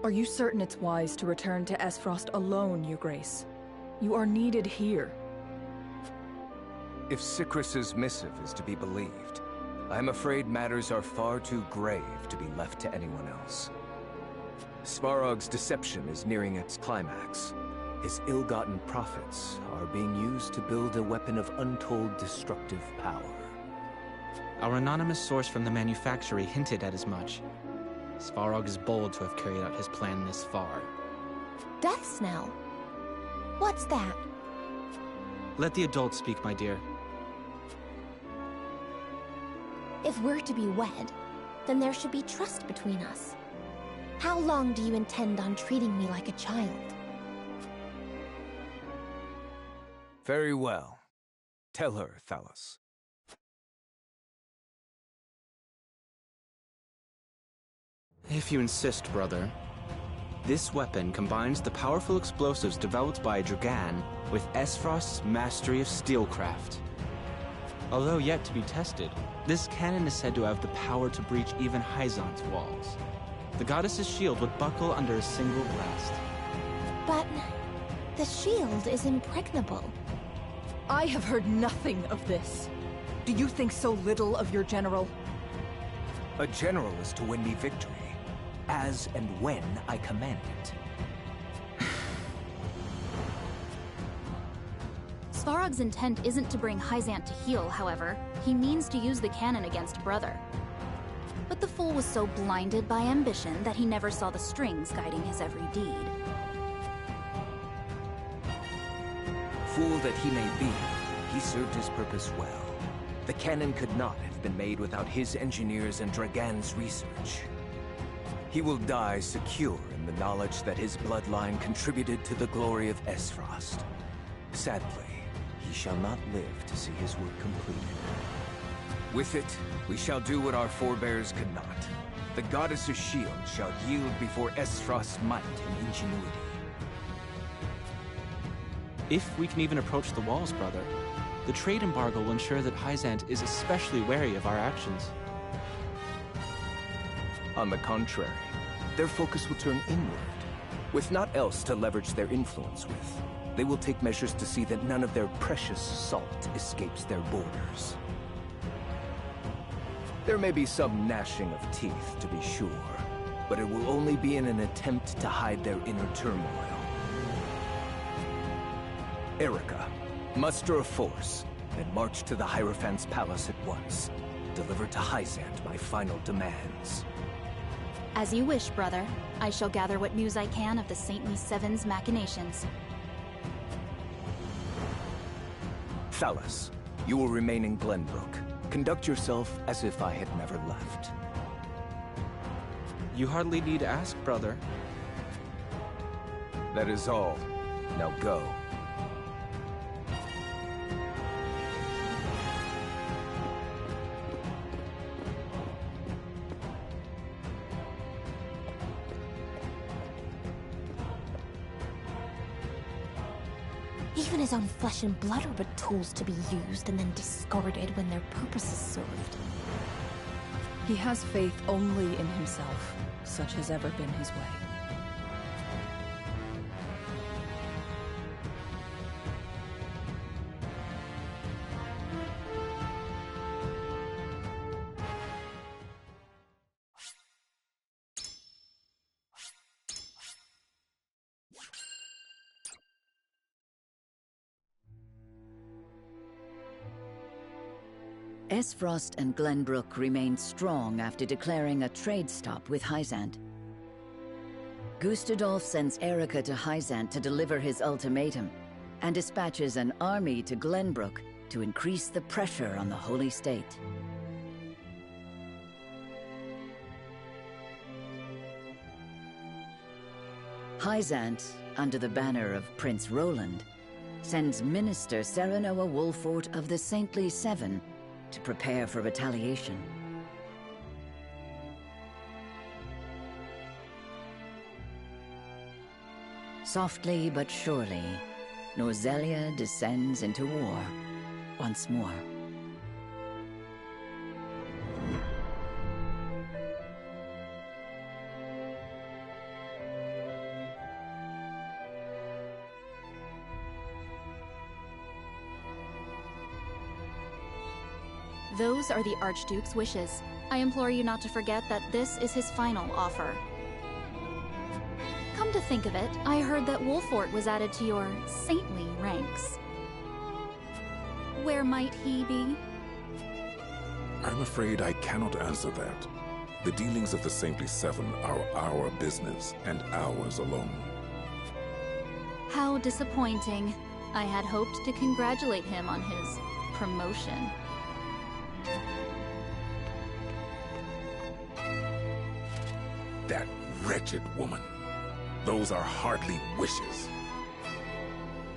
Are you certain it's wise to return to Esfrost alone, Your Grace? You are needed here. If Sicris's missive is to be believed, I'm afraid matters are far too grave to be left to anyone else. Svarog's deception is nearing its climax. His ill-gotten profits are being used to build a weapon of untold destructive power. Our anonymous source from the manufactory hinted at as much. Svarog is bold to have carried out his plan this far. Death Snell? What's that? Let the adults speak, my dear. If we're to be wed, then there should be trust between us. How long do you intend on treating me like a child? Very well. Tell her, Thalos. If you insist, brother. This weapon combines the powerful explosives developed by Dragan with Esfrost's mastery of steelcraft. Although yet to be tested, this cannon is said to have the power to breach even Hyzante's walls. The goddess's shield would buckle under a single blast. But the shield is impregnable. I have heard nothing of this. Do you think so little of your general? A general is to win me victory, as and when I command it. Svarog's intent isn't to bring Hyzante to heel, however. He means to use the cannon against Brother. But the fool was so blinded by ambition that he never saw the strings guiding his every deed. Fool that he may be, he served his purpose well. The cannon could not have been made without his engineers and Dragan's research. He will die secure in the knowledge that his bloodline contributed to the glory of Esfrost. Sadly, he shall not live to see his work completed. With it, we shall do what our forebears could not. The goddess's shield shall yield before Esfrost's might and ingenuity. If we can even approach the walls, brother, the trade embargo will ensure that Hyzante is especially wary of our actions. On the contrary, their focus will turn inward. With naught else to leverage their influence with, they will take measures to see that none of their precious salt escapes their borders. There may be some gnashing of teeth, to be sure, but it will only be in an attempt to hide their inner turmoil. Erica, muster a force and march to the Hierophant's palace at once. Deliver to Hyzante my final demands. As you wish, brother. I shall gather what news I can of the Saintly Seven's machinations. Thalas, you will remain in Glenbrook. Conduct yourself as if I had never left. You hardly need ask, brother. That is all. Now go. Even his own flesh and blood are but tools to be used and then discarded when their purpose is served. He has faith only in himself. Such has ever been his way. Esfrost and Glenbrook remained strong after declaring a trade stop with Hyzante. Gustadolf sends Erica to Hyzante to deliver his ultimatum, and dispatches an army to Glenbrook to increase the pressure on the Holy State. Hyzante, under the banner of Prince Roland, sends Minister Serenoa Wolffort of the Saintly Seven to prepare for retaliation. Softly but surely, Norzelia descends into war once more. Those are the Archduke's wishes. I implore you not to forget that this is his final offer. Come to think of it, I heard that Wolffort was added to your saintly ranks. Where might he be? I'm afraid I cannot answer that. The dealings of the Saintly Seven are our business, and ours alone. How disappointing. I had hoped to congratulate him on his promotion. That wretched woman. Those are hardly wishes.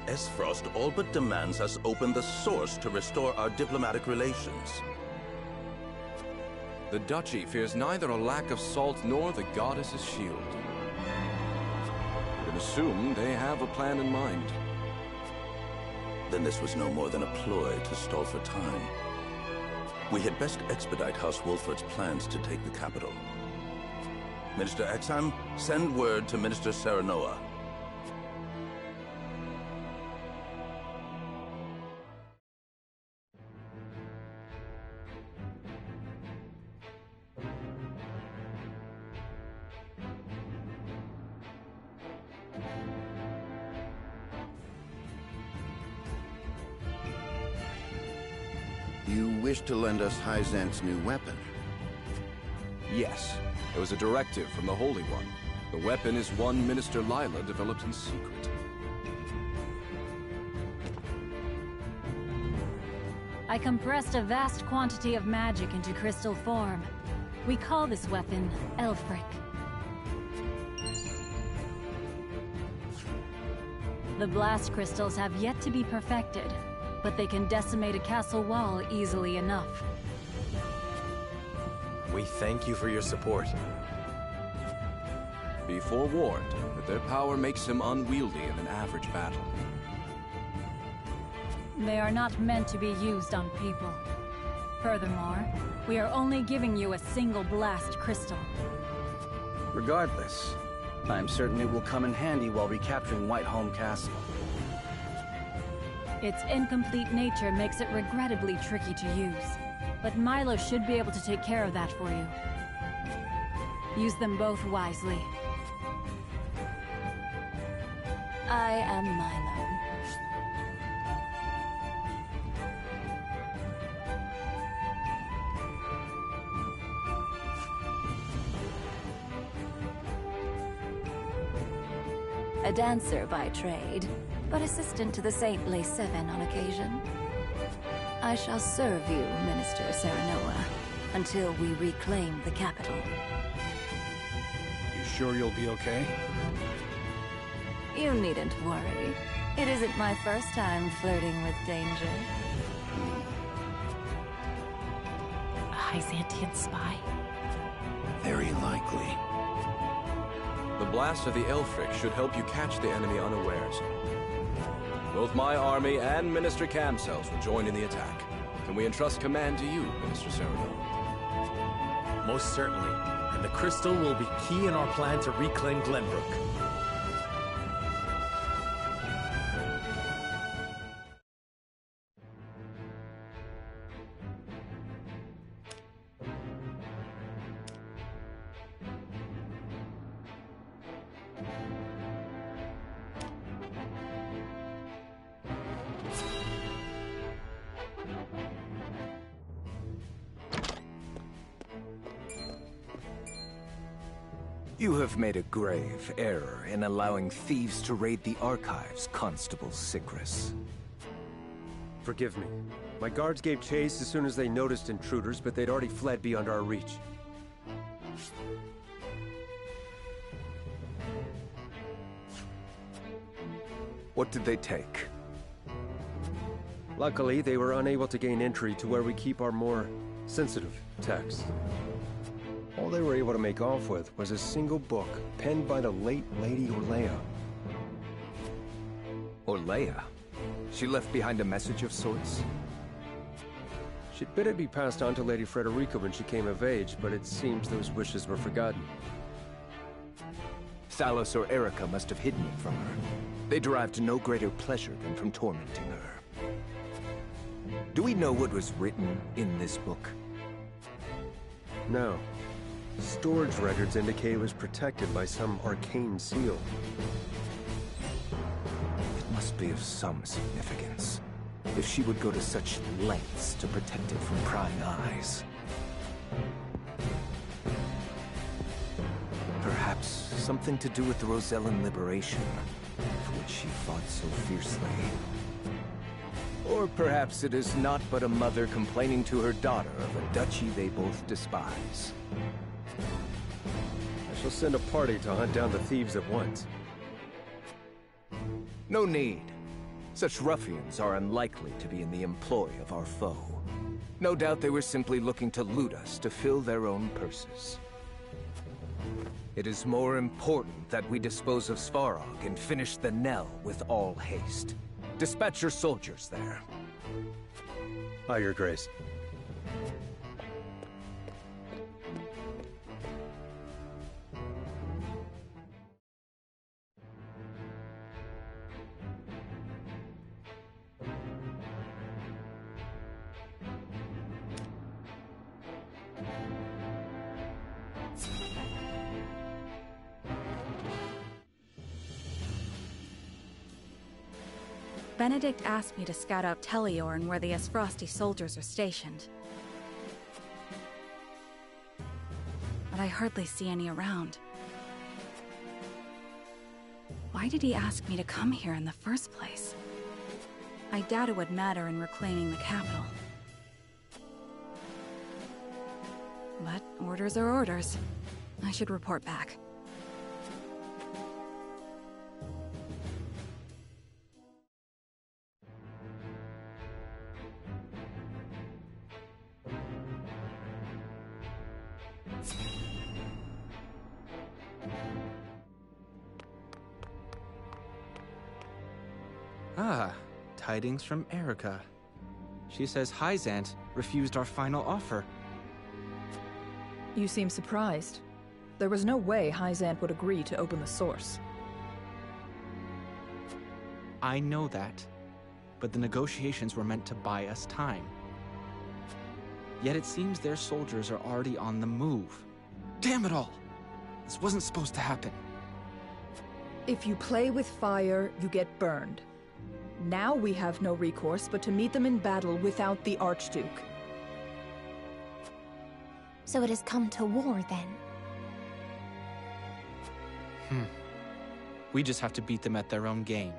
Esfrost all but demands us open the source to restore our diplomatic relations. The Duchy fears neither a lack of salt nor the goddess's shield. You can assume they have a plan in mind. Then this was no more than a ploy to stall for time. We had best expedite House Wolffort's plans to take the capital. Minister Exham, send word to Minister Serenoa. You wish to lend us Hyzante's new weapon? Yes. It was a directive from the Holy One. The weapon is one Minister Lila developed in secret. I compressed a vast quantity of magic into crystal form. We call this weapon Elfric. The blast crystals have yet to be perfected, but they can decimate a castle wall easily enough. We thank you for your support. Be forewarned that their power makes them unwieldy in an average battle. They are not meant to be used on people. Furthermore, we are only giving you a single blast crystal. Regardless, I'm certain it will come in handy while recapturing Whiteholm Castle. Its incomplete nature makes it regrettably tricky to use, but Milo should be able to take care of that for you. Use them both wisely. I am Milo. A dancer by trade, but assistant to the Saintly Seven on occasion. I shall serve you, Minister Serenoa, until we reclaim the capital. You sure you'll be okay? You needn't worry. It isn't my first time flirting with danger. A Hyzantean spy? Very likely. The blast of the Elfric should help you catch the enemy unawares. Both my army and Minister Camcells will join in the attack. Can we entrust command to you, Minister Serenoa? Most certainly. And the crystal will be key in our plan to reclaim Glenbrook. You have made a grave error in allowing thieves to raid the archives, Constable Sigris. Forgive me. My guards gave chase as soon as they noticed intruders, but they'd already fled beyond our reach. What did they take? Luckily, they were unable to gain entry to where we keep our more sensitive texts. All they were able to make off with was a single book penned by the late Lady Orlea. Orlea? She left behind a message of sorts? She'd bid it be passed on to Lady Frederica when she came of age, but it seems those wishes were forgotten. Thalos or Erica must have hidden it from her. They derived no greater pleasure than from tormenting her. Do we know what was written in this book? No. Storage records indicate it was protected by some arcane seal. It must be of some significance, if she would go to such lengths to protect it from prying eyes. Perhaps something to do with the Rosellan liberation, for which she fought so fiercely. Or perhaps it is not but a mother complaining to her daughter of a duchy they both despise. I shall send a party to hunt down the thieves at once. No need. Such ruffians are unlikely to be in the employ of our foe. No doubt they were simply looking to loot us to fill their own purses. It is more important that we dispose of Svarog and finish the Knell with all haste. Dispatch your soldiers there. Aye, Your Grace. Benedict asked me to scout out Teleorn where the Esfrosti soldiers are stationed. But I hardly see any around. Why did he ask me to come here in the first place? I doubt it would matter in reclaiming the capital. But orders are orders. I should report back. Ah, tidings from Erica. She says Hyzante refused our final offer. You seem surprised. There was no way Hyzante would agree to open the source. I know that, but the negotiations were meant to buy us time. Yet it seems their soldiers are already on the move. Damn it all! This wasn't supposed to happen. If you play with fire, you get burned. Now we have no recourse but to meet them in battle without the Archduke. So it has come to war, then? We just have to beat them at their own game.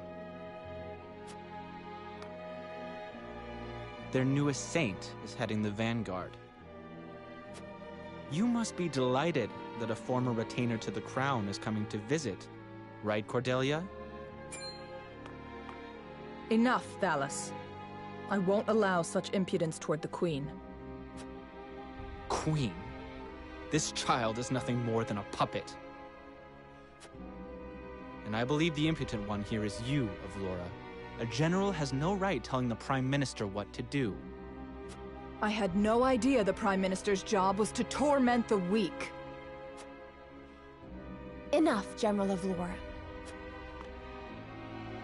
Their newest saint is heading the vanguard. You must be delighted that a former retainer to the crown is coming to visit, right, Cordelia? Enough, Thalas. I won't allow such impudence toward the Queen. Queen? This child is nothing more than a puppet. And I believe the impotent one here is you, Avlora. A general has no right telling the Prime Minister what to do. I had no idea the Prime Minister's job was to torment the weak. Enough, General Avlora.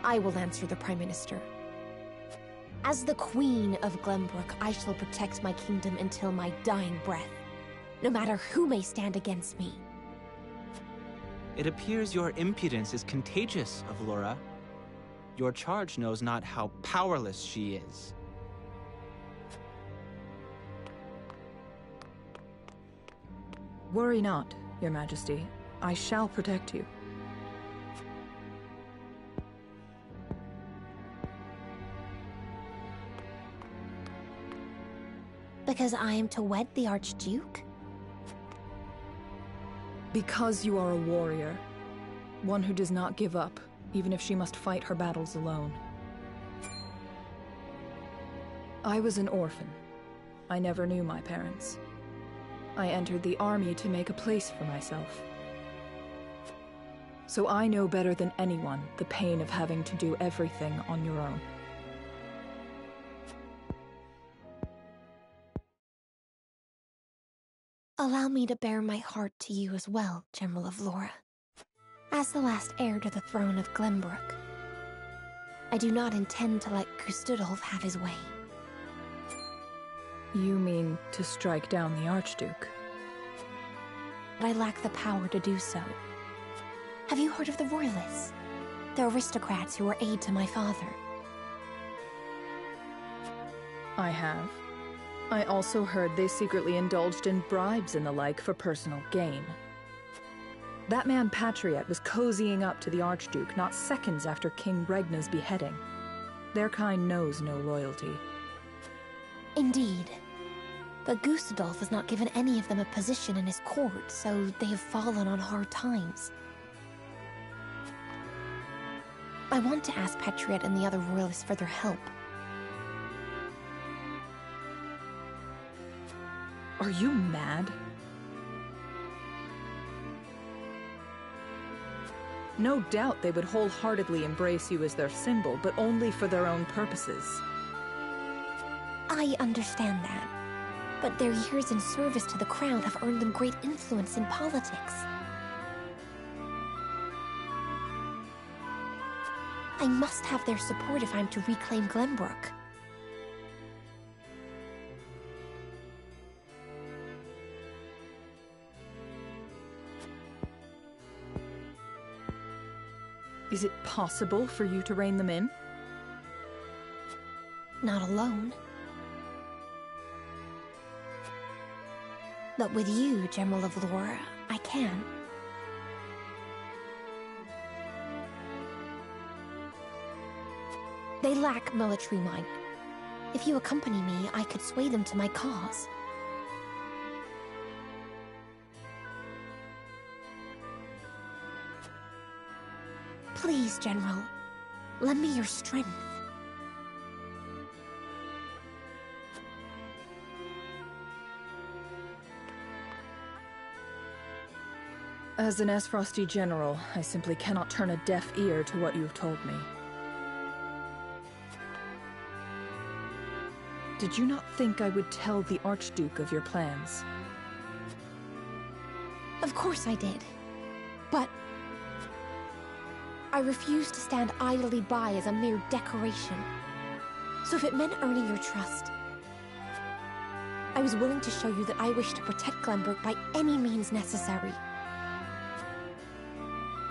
I will answer the Prime Minister. As the Queen of Glenbrook, I shall protect my kingdom until my dying breath, no matter who may stand against me. It appears your impudence is contagious, Avlora. Your charge knows not how powerless she is. Worry not, Your Majesty. I shall protect you. Because I am to wed the Archduke? Because you are a warrior. One who does not give up, even if she must fight her battles alone. I was an orphan. I never knew my parents. I entered the army to make a place for myself. So I know better than anyone the pain of having to do everything on your own. Allow me to bare my heart to you as well, General Avlora. As the last heir to the throne of Glenbrook, I do not intend to let Gustudolf have his way. You mean to strike down the Archduke? But I lack the power to do so. Have you heard of the Royalists? The aristocrats who were aid to my father. I have. I also heard they secretly indulged in bribes and the like for personal gain. That man Patriot was cozying up to the Archduke not seconds after King Regna's beheading. Their kind knows no loyalty. Indeed. But Gustudolf has not given any of them a position in his court, so they have fallen on hard times. I want to ask Patriot and the other royalists for their help. Are you mad? No doubt they would wholeheartedly embrace you as their symbol, but only for their own purposes. I understand that. But their years in service to the crown have earned them great influence in politics. I must have their support if I'm to reclaim Glenbrook. Is it possible for you to rein them in? Not alone. But with you, General of Laura, I can. They lack military might. If you accompany me, I could sway them to my cause. Please, General, lend me your strength. As an Esfrosty general, I simply cannot turn a deaf ear to what you've told me. Did you not think I would tell the Archduke of your plans? Of course I did. But I refuse to stand idly by as a mere decoration. So if it meant earning your trust, I was willing to show you that I wish to protect Glenbrook by any means necessary.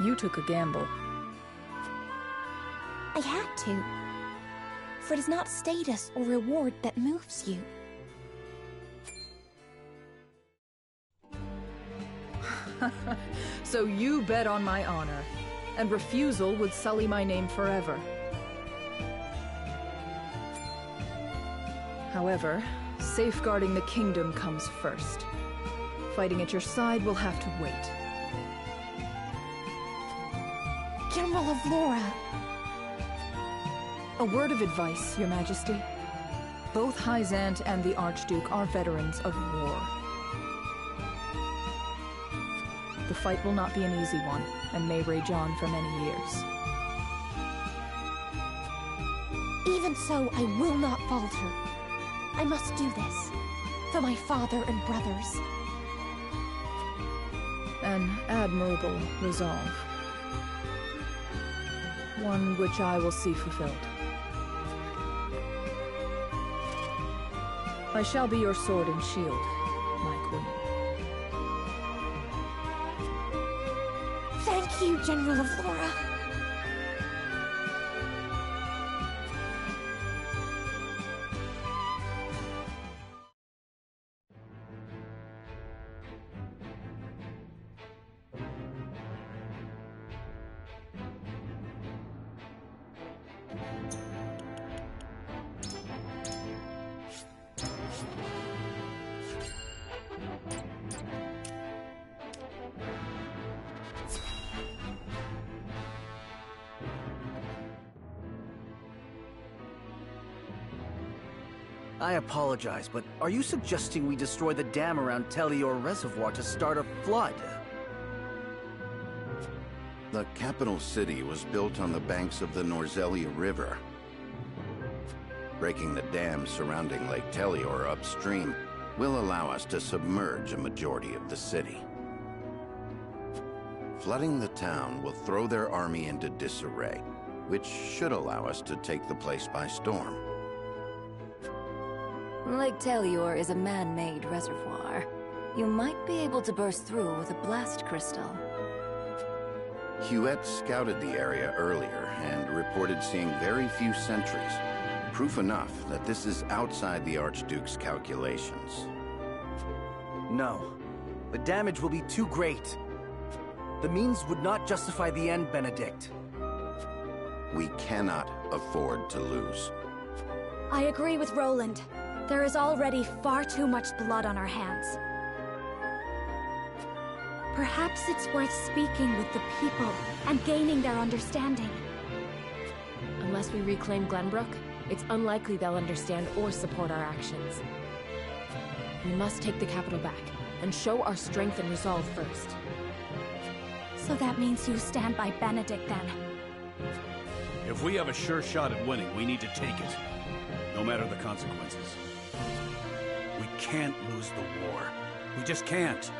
You took a gamble. I had to. For it is not status or reward that moves you. So you bet on my honor, and refusal would sully my name forever. However, safeguarding the kingdom comes first. Fighting at your side will have to wait. General of Laura! A word of advice, Your Majesty. Both Hyzante and the Archduke are veterans of war. The fight will not be an easy one, and may rage on for many years. Even so, I will not falter. I must do this, for my father and brothers. An admirable resolve. One which I will see fulfilled. I shall be your sword and shield, my queen. Thank you, General of Laura. I apologize, but are you suggesting we destroy the dam around Telior Reservoir to start a flood? The capital city was built on the banks of the Norzellia River. Breaking the dam surrounding Lake Telior upstream will allow us to submerge a majority of the city. Flooding the town will throw their army into disarray, which should allow us to take the place by storm. Lake Telior is a man-made reservoir. You might be able to burst through with a blast crystal. Huette scouted the area earlier and reported seeing very few sentries. Proof enough that this is outside the Archduke's calculations. No. The damage will be too great. The means would not justify the end, Benedict. We cannot afford to lose. I agree with Roland. There is already far too much blood on our hands. Perhaps it's worth speaking with the people and gaining their understanding. Unless we reclaim Glenbrook, it's unlikely they'll understand or support our actions. We must take the capital back, and show our strength and resolve first. So that means you stand by Benedict, then? If we have a sure shot at winning, we need to take it. No matter the consequences. We can't lose the war. We just can't.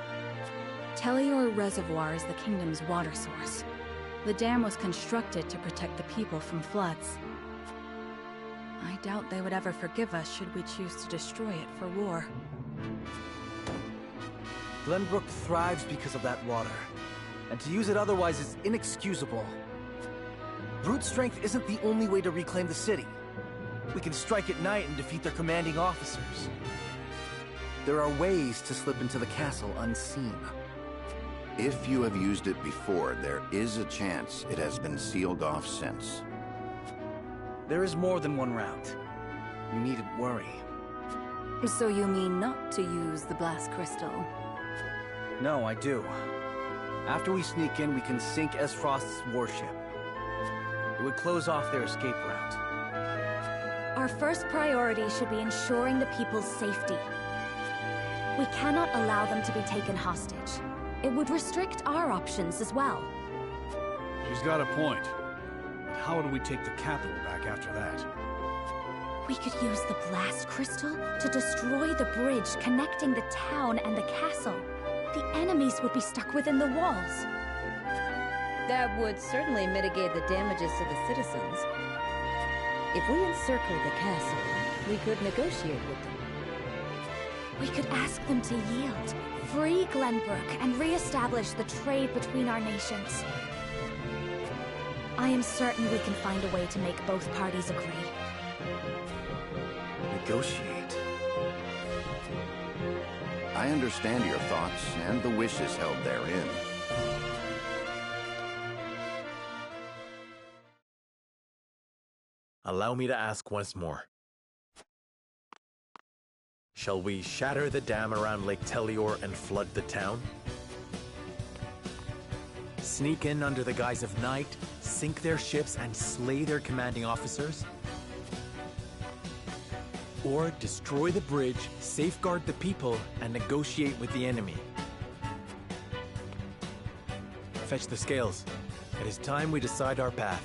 Tellior Reservoir is the kingdom's water source. The dam was constructed to protect the people from floods. I doubt they would ever forgive us should we choose to destroy it for war. Glenbrook thrives because of that water, and to use it otherwise is inexcusable. Brute strength isn't the only way to reclaim the city. We can strike at night and defeat their commanding officers. There are ways to slip into the castle unseen. If you have used it before, there is a chance it has been sealed off since. There is more than one route. You needn't worry. So you mean not to use the blast crystal? No, I do. After we sneak in, we can sink Esfrost's warship. It would close off their escape route. Our first priority should be ensuring the people's safety. We cannot allow them to be taken hostage. It would restrict our options as well. She's got a point. But how do we take the capital back after that? We could use the blast crystal to destroy the bridge connecting the town and the castle. The enemies would be stuck within the walls. That would certainly mitigate the damages to the citizens. If we encircle the castle, we could negotiate with them. We could ask them to yield, free Glenbrook, and re-establish the trade between our nations. I am certain we can find a way to make both parties agree. Negotiate. I understand your thoughts and the wishes held therein. Allow me to ask once more. Shall we shatter the dam around Lake Tellior and flood the town? Sneak in under the guise of night, sink their ships, and slay their commanding officers? Or destroy the bridge, safeguard the people, and negotiate with the enemy? Fetch the scales. It is time we decide our path.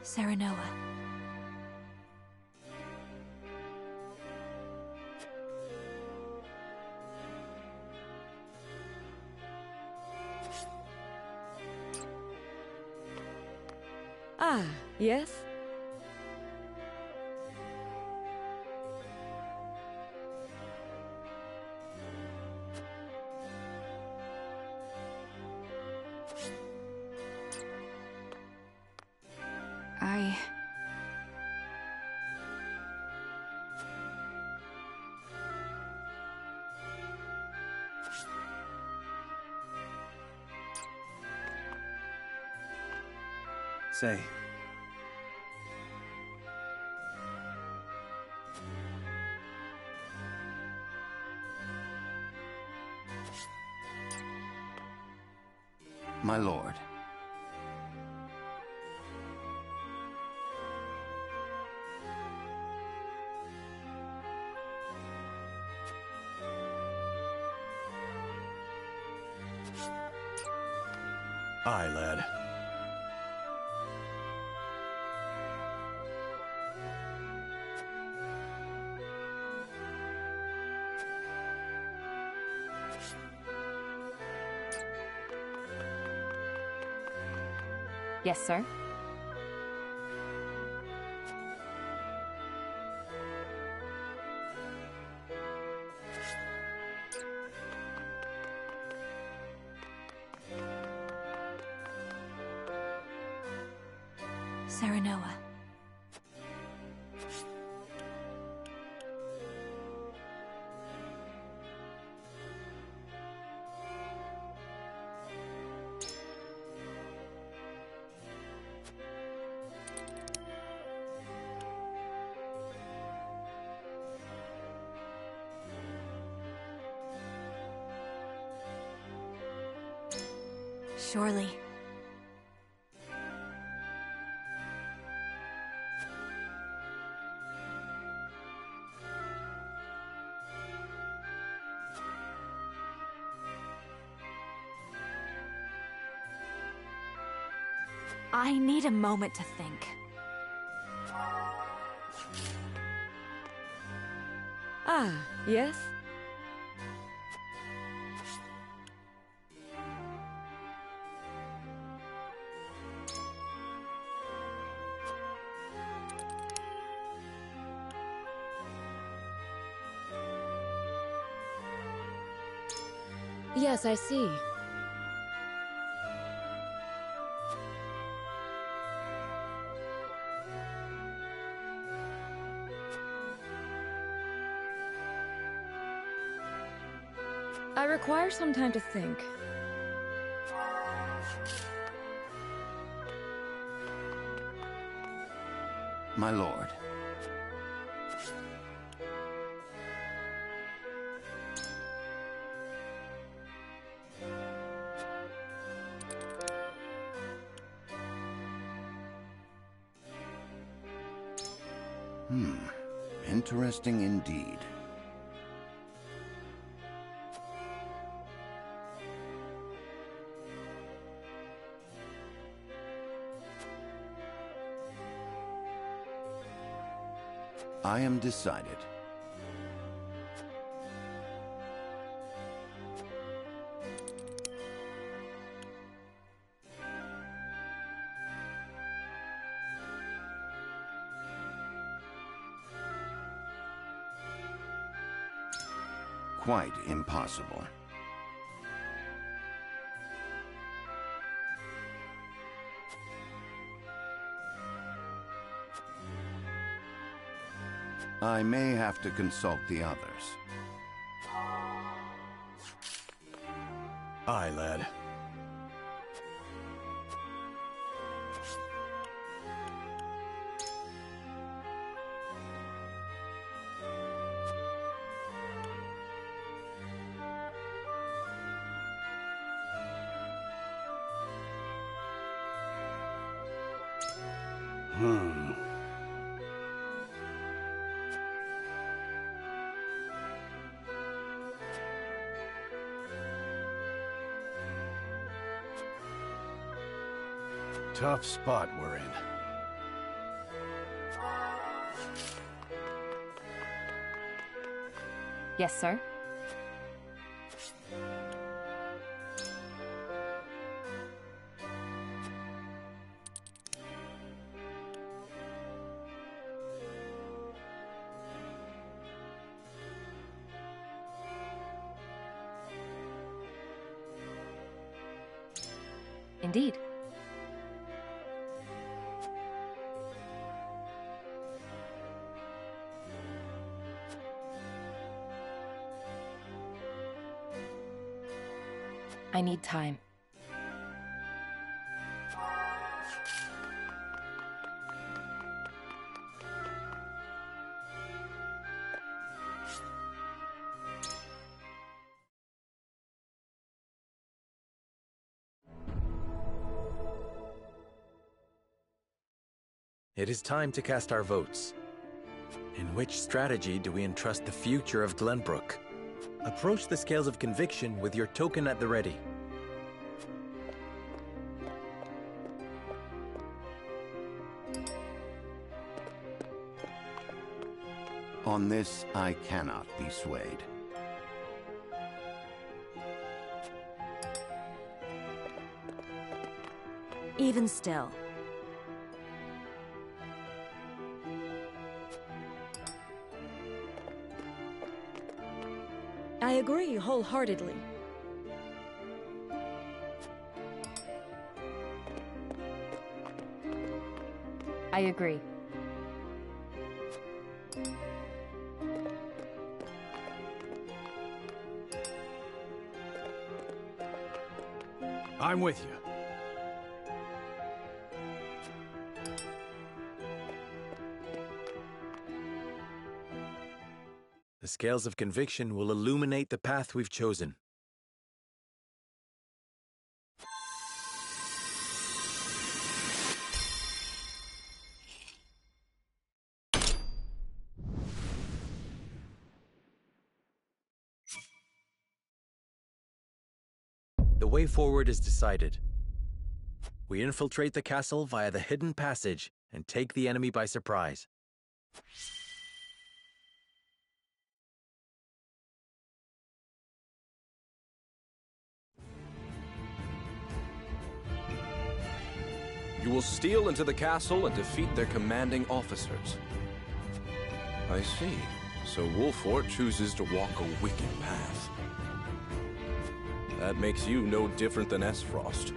Serenoa. Ah, yes? Say. My lord. Aye, lad. Yes, sir. Serenoa. Surely. I need a moment to think. Ah, yes? Yes, I see. I require some time to think. My lord. Interesting indeed. I am decided. Quite impossible. I may have to consult the others. Aye, lad. Tough spot we're in. Yes, sir. Indeed. I need time. It is time to cast our votes. In which strategy do we entrust the future of Glenbrook? Approach the scales of conviction with your token at the ready. On this, I cannot be swayed. Even still. I agree wholeheartedly. I agree. I'm with you. The scales of conviction will illuminate the path we've chosen. The way forward is decided. We infiltrate the castle via the hidden passage and take the enemy by surprise. You will steal into the castle and defeat their commanding officers. I see. So Wolffort chooses to walk a wicked path. That makes you no different than Esfrost.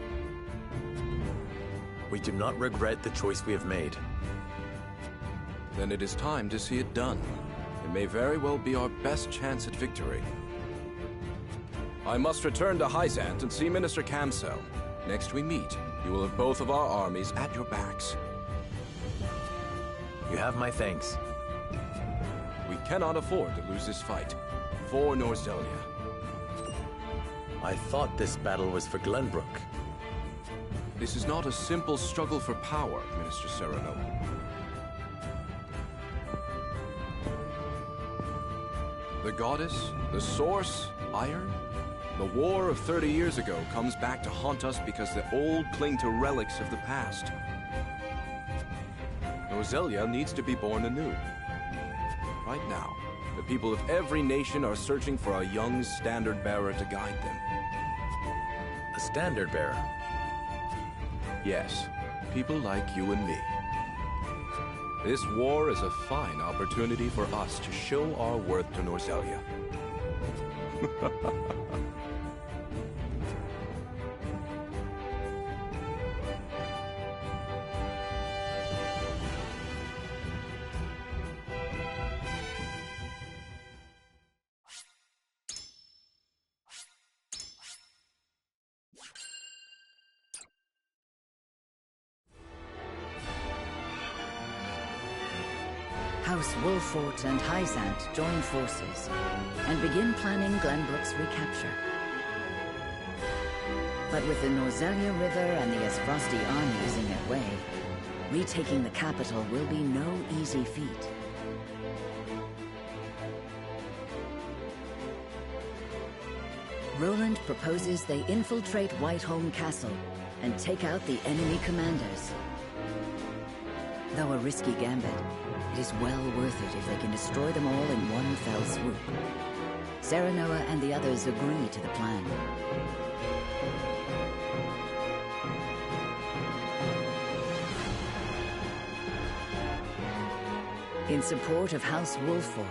We do not regret the choice we have made. Then it is time to see it done. It may very well be our best chance at victory. I must return to Hyzante and see Minister Camsell. Next we meet, you will have both of our armies at your backs. You have my thanks. We cannot afford to lose this fight. For Norzelia. I thought this battle was for Glenbrook. This is not a simple struggle for power, Minister Serenoa. The goddess, the source, iron? The war of 30 years ago comes back to haunt us because the old cling to relics of the past. Roselia needs to be born anew. Right now, the people of every nation are searching for a young standard-bearer to guide them. A standard-bearer? Yes, people like you and me. This war is a fine opportunity for us to show our worth to Norzelia. House Wolffort and Hyzante join forces and begin planning Glenbrook's recapture. But with the Norzelia River and the Esfrosti armies in their way, retaking the capital will be no easy feat. Roland proposes they infiltrate Whiteholm Castle and take out the enemy commanders. Though a risky gambit, it is well worth it if they can destroy them all in one fell swoop. Serenoa and the others agree to the plan. In support of House Wolffort,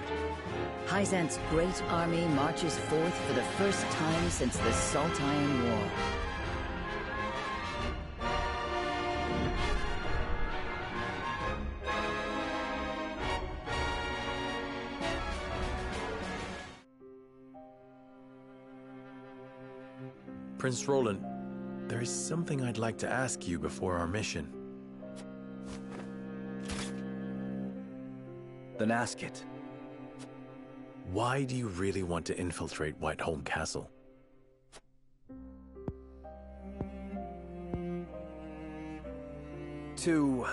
Hyzante's great army marches forth for the first time since the Salt Iron War. Prince Roland, there is something I'd like to ask you before our mission. Then ask it. Why do you really want to infiltrate Whiteholm Castle? To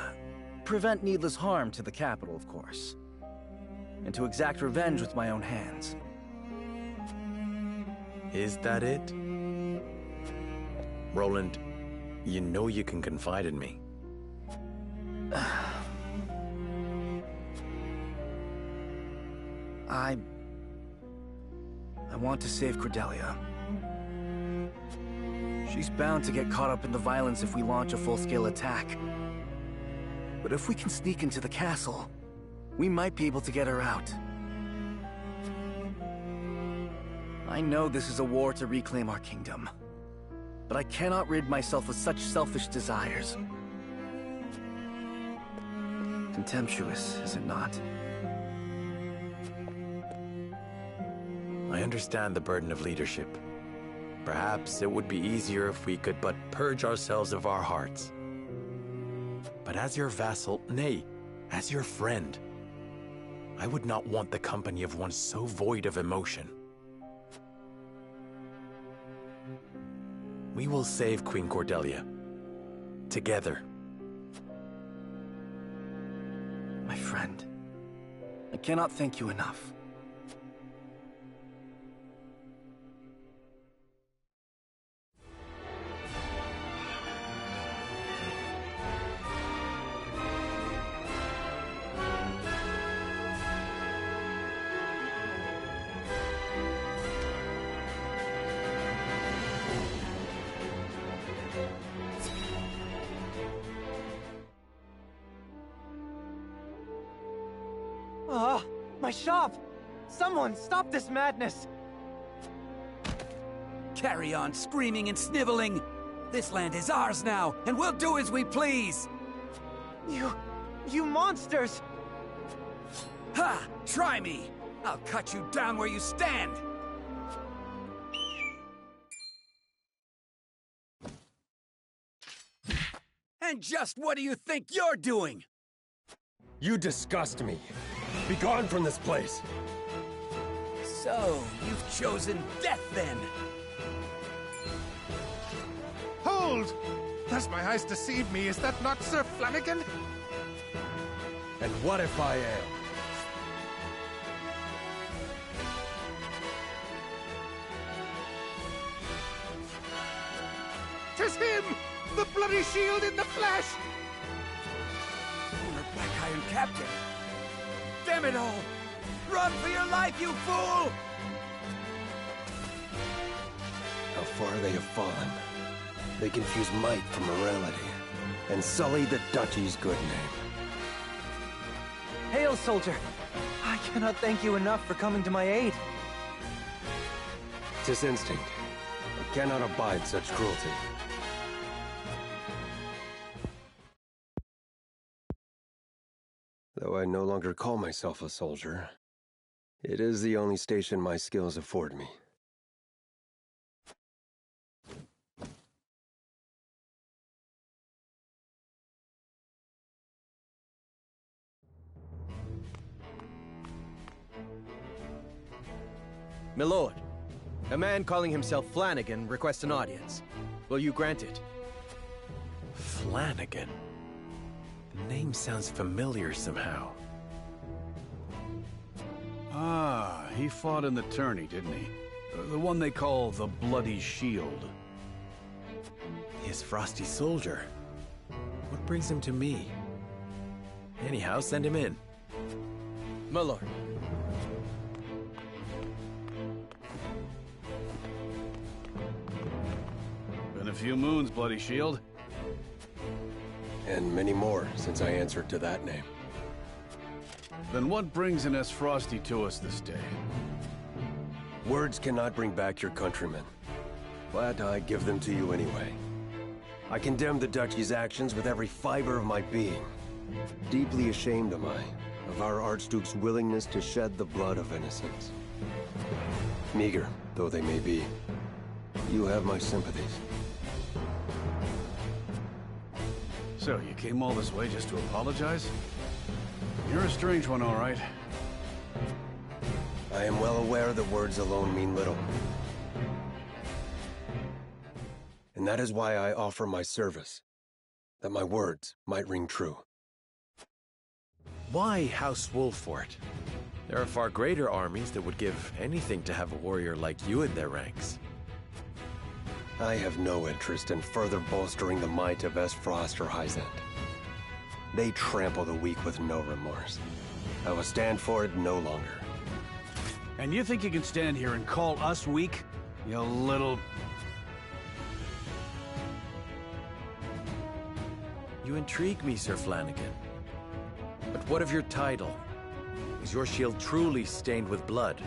prevent needless harm to the capital, of course. And to exact revenge with my own hands. Is that it? Roland, you know you can confide in me. I want to save Cordelia. She's bound to get caught up in the violence if we launch a full-scale attack. But if we can sneak into the castle, we might be able to get her out. I know this is a war to reclaim our kingdom, but I cannot rid myself of such selfish desires. Contemptuous, is it not? I understand the burden of leadership. Perhaps it would be easier if we could but purge ourselves of our hearts. But as your vassal, nay, as your friend, I would not want the company of one so void of emotion. We will save Queen Cordelia. Together. My friend, I cannot thank you enough. My shop! Someone stop this madness! Carry on screaming and sniveling! This land is ours now, and we'll do as we please! You monsters! Ha! Try me! I'll cut you down where you stand! And just what do you think you're doing? You disgust me. Be gone from this place! So, you've chosen death then? Hold! Does my eyes deceive me? Is that not Sir Flanagan? And what if I am? 'Tis him! The bloody shield in the flesh! Former Black Iron Captain! Damn it all! Run for your life, you fool! How far they have fallen. They confuse might for morality, and sully the duchy's good name. Hail, soldier! I cannot thank you enough for coming to my aid. 'Tis instinct. I cannot abide such cruelty. Though I no longer call myself a soldier, it is the only station my skills afford me. My lord, a man calling himself Flanagan requests an audience. Will you grant it? Flanagan? The name sounds familiar somehow. Ah, he fought in the tourney, didn't he? The one they call the Bloody Shield. He is Frosty Soldier. What brings him to me? Anyhow, send him in. My lord. a few moons, Bloody Shield. And many more since I answered to that name. Then what brings an Frosty to us this day? Words cannot bring back your countrymen. But I give them to you anyway. I condemn the Duchy's actions with every fiber of my being. Deeply ashamed am I of our Archduke's willingness to shed the blood of innocents. Meager though they may be, you have my sympathies. So, you came all this way just to apologize? You're a strange one, all right. I am well aware that words alone mean little. And that is why I offer my service, that my words might ring true. Why House Wolffort? There are far greater armies that would give anything to have a warrior like you in their ranks. I have no interest in further bolstering the might of Frost or Hyzante. They trample the weak with no remorse. I will stand for it no longer. And you think you can stand here and call us weak? You little... You intrigue me, Sir Flanagan. But what of your title? Is your shield truly stained with blood?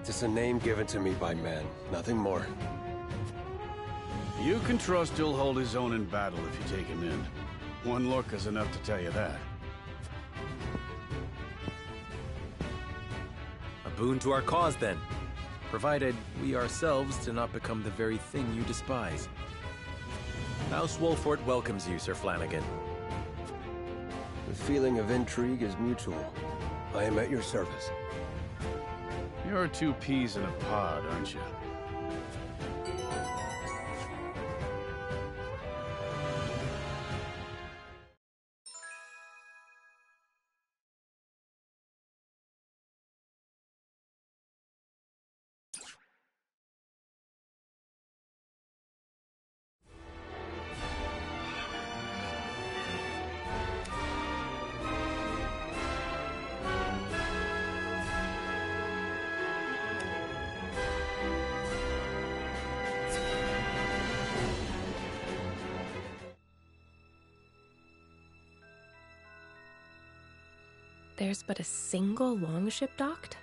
It's a name given to me by men, nothing more. You can trust he'll hold his own in battle if you take him in. One look is enough to tell you that. A boon to our cause, then. Provided we ourselves do not become the very thing you despise. House Wolffort welcomes you, Sir Flanagan. The feeling of intrigue is mutual. I am at your service. You're two peas in a pod, aren't you? There's but a single longship docked?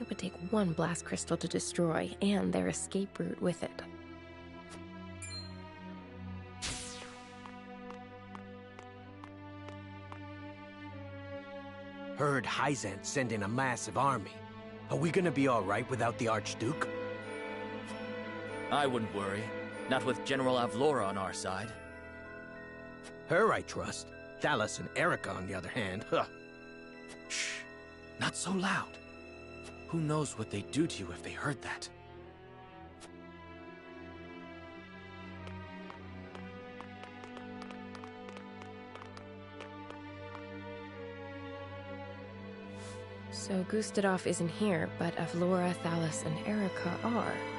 It would take one blast crystal to destroy, and their escape route with it. Heard Hyzante send in a massive army. Are we gonna be all right without the Archduke? I wouldn't worry. Not with General Avlora on our side. Her I trust. Thalas and Erica, on the other hand, huh. Shh. Not so loud. Who knows what they'd do to you if they heard that? So Gustadov isn't here, but Avlora, Thalas, and Erica are.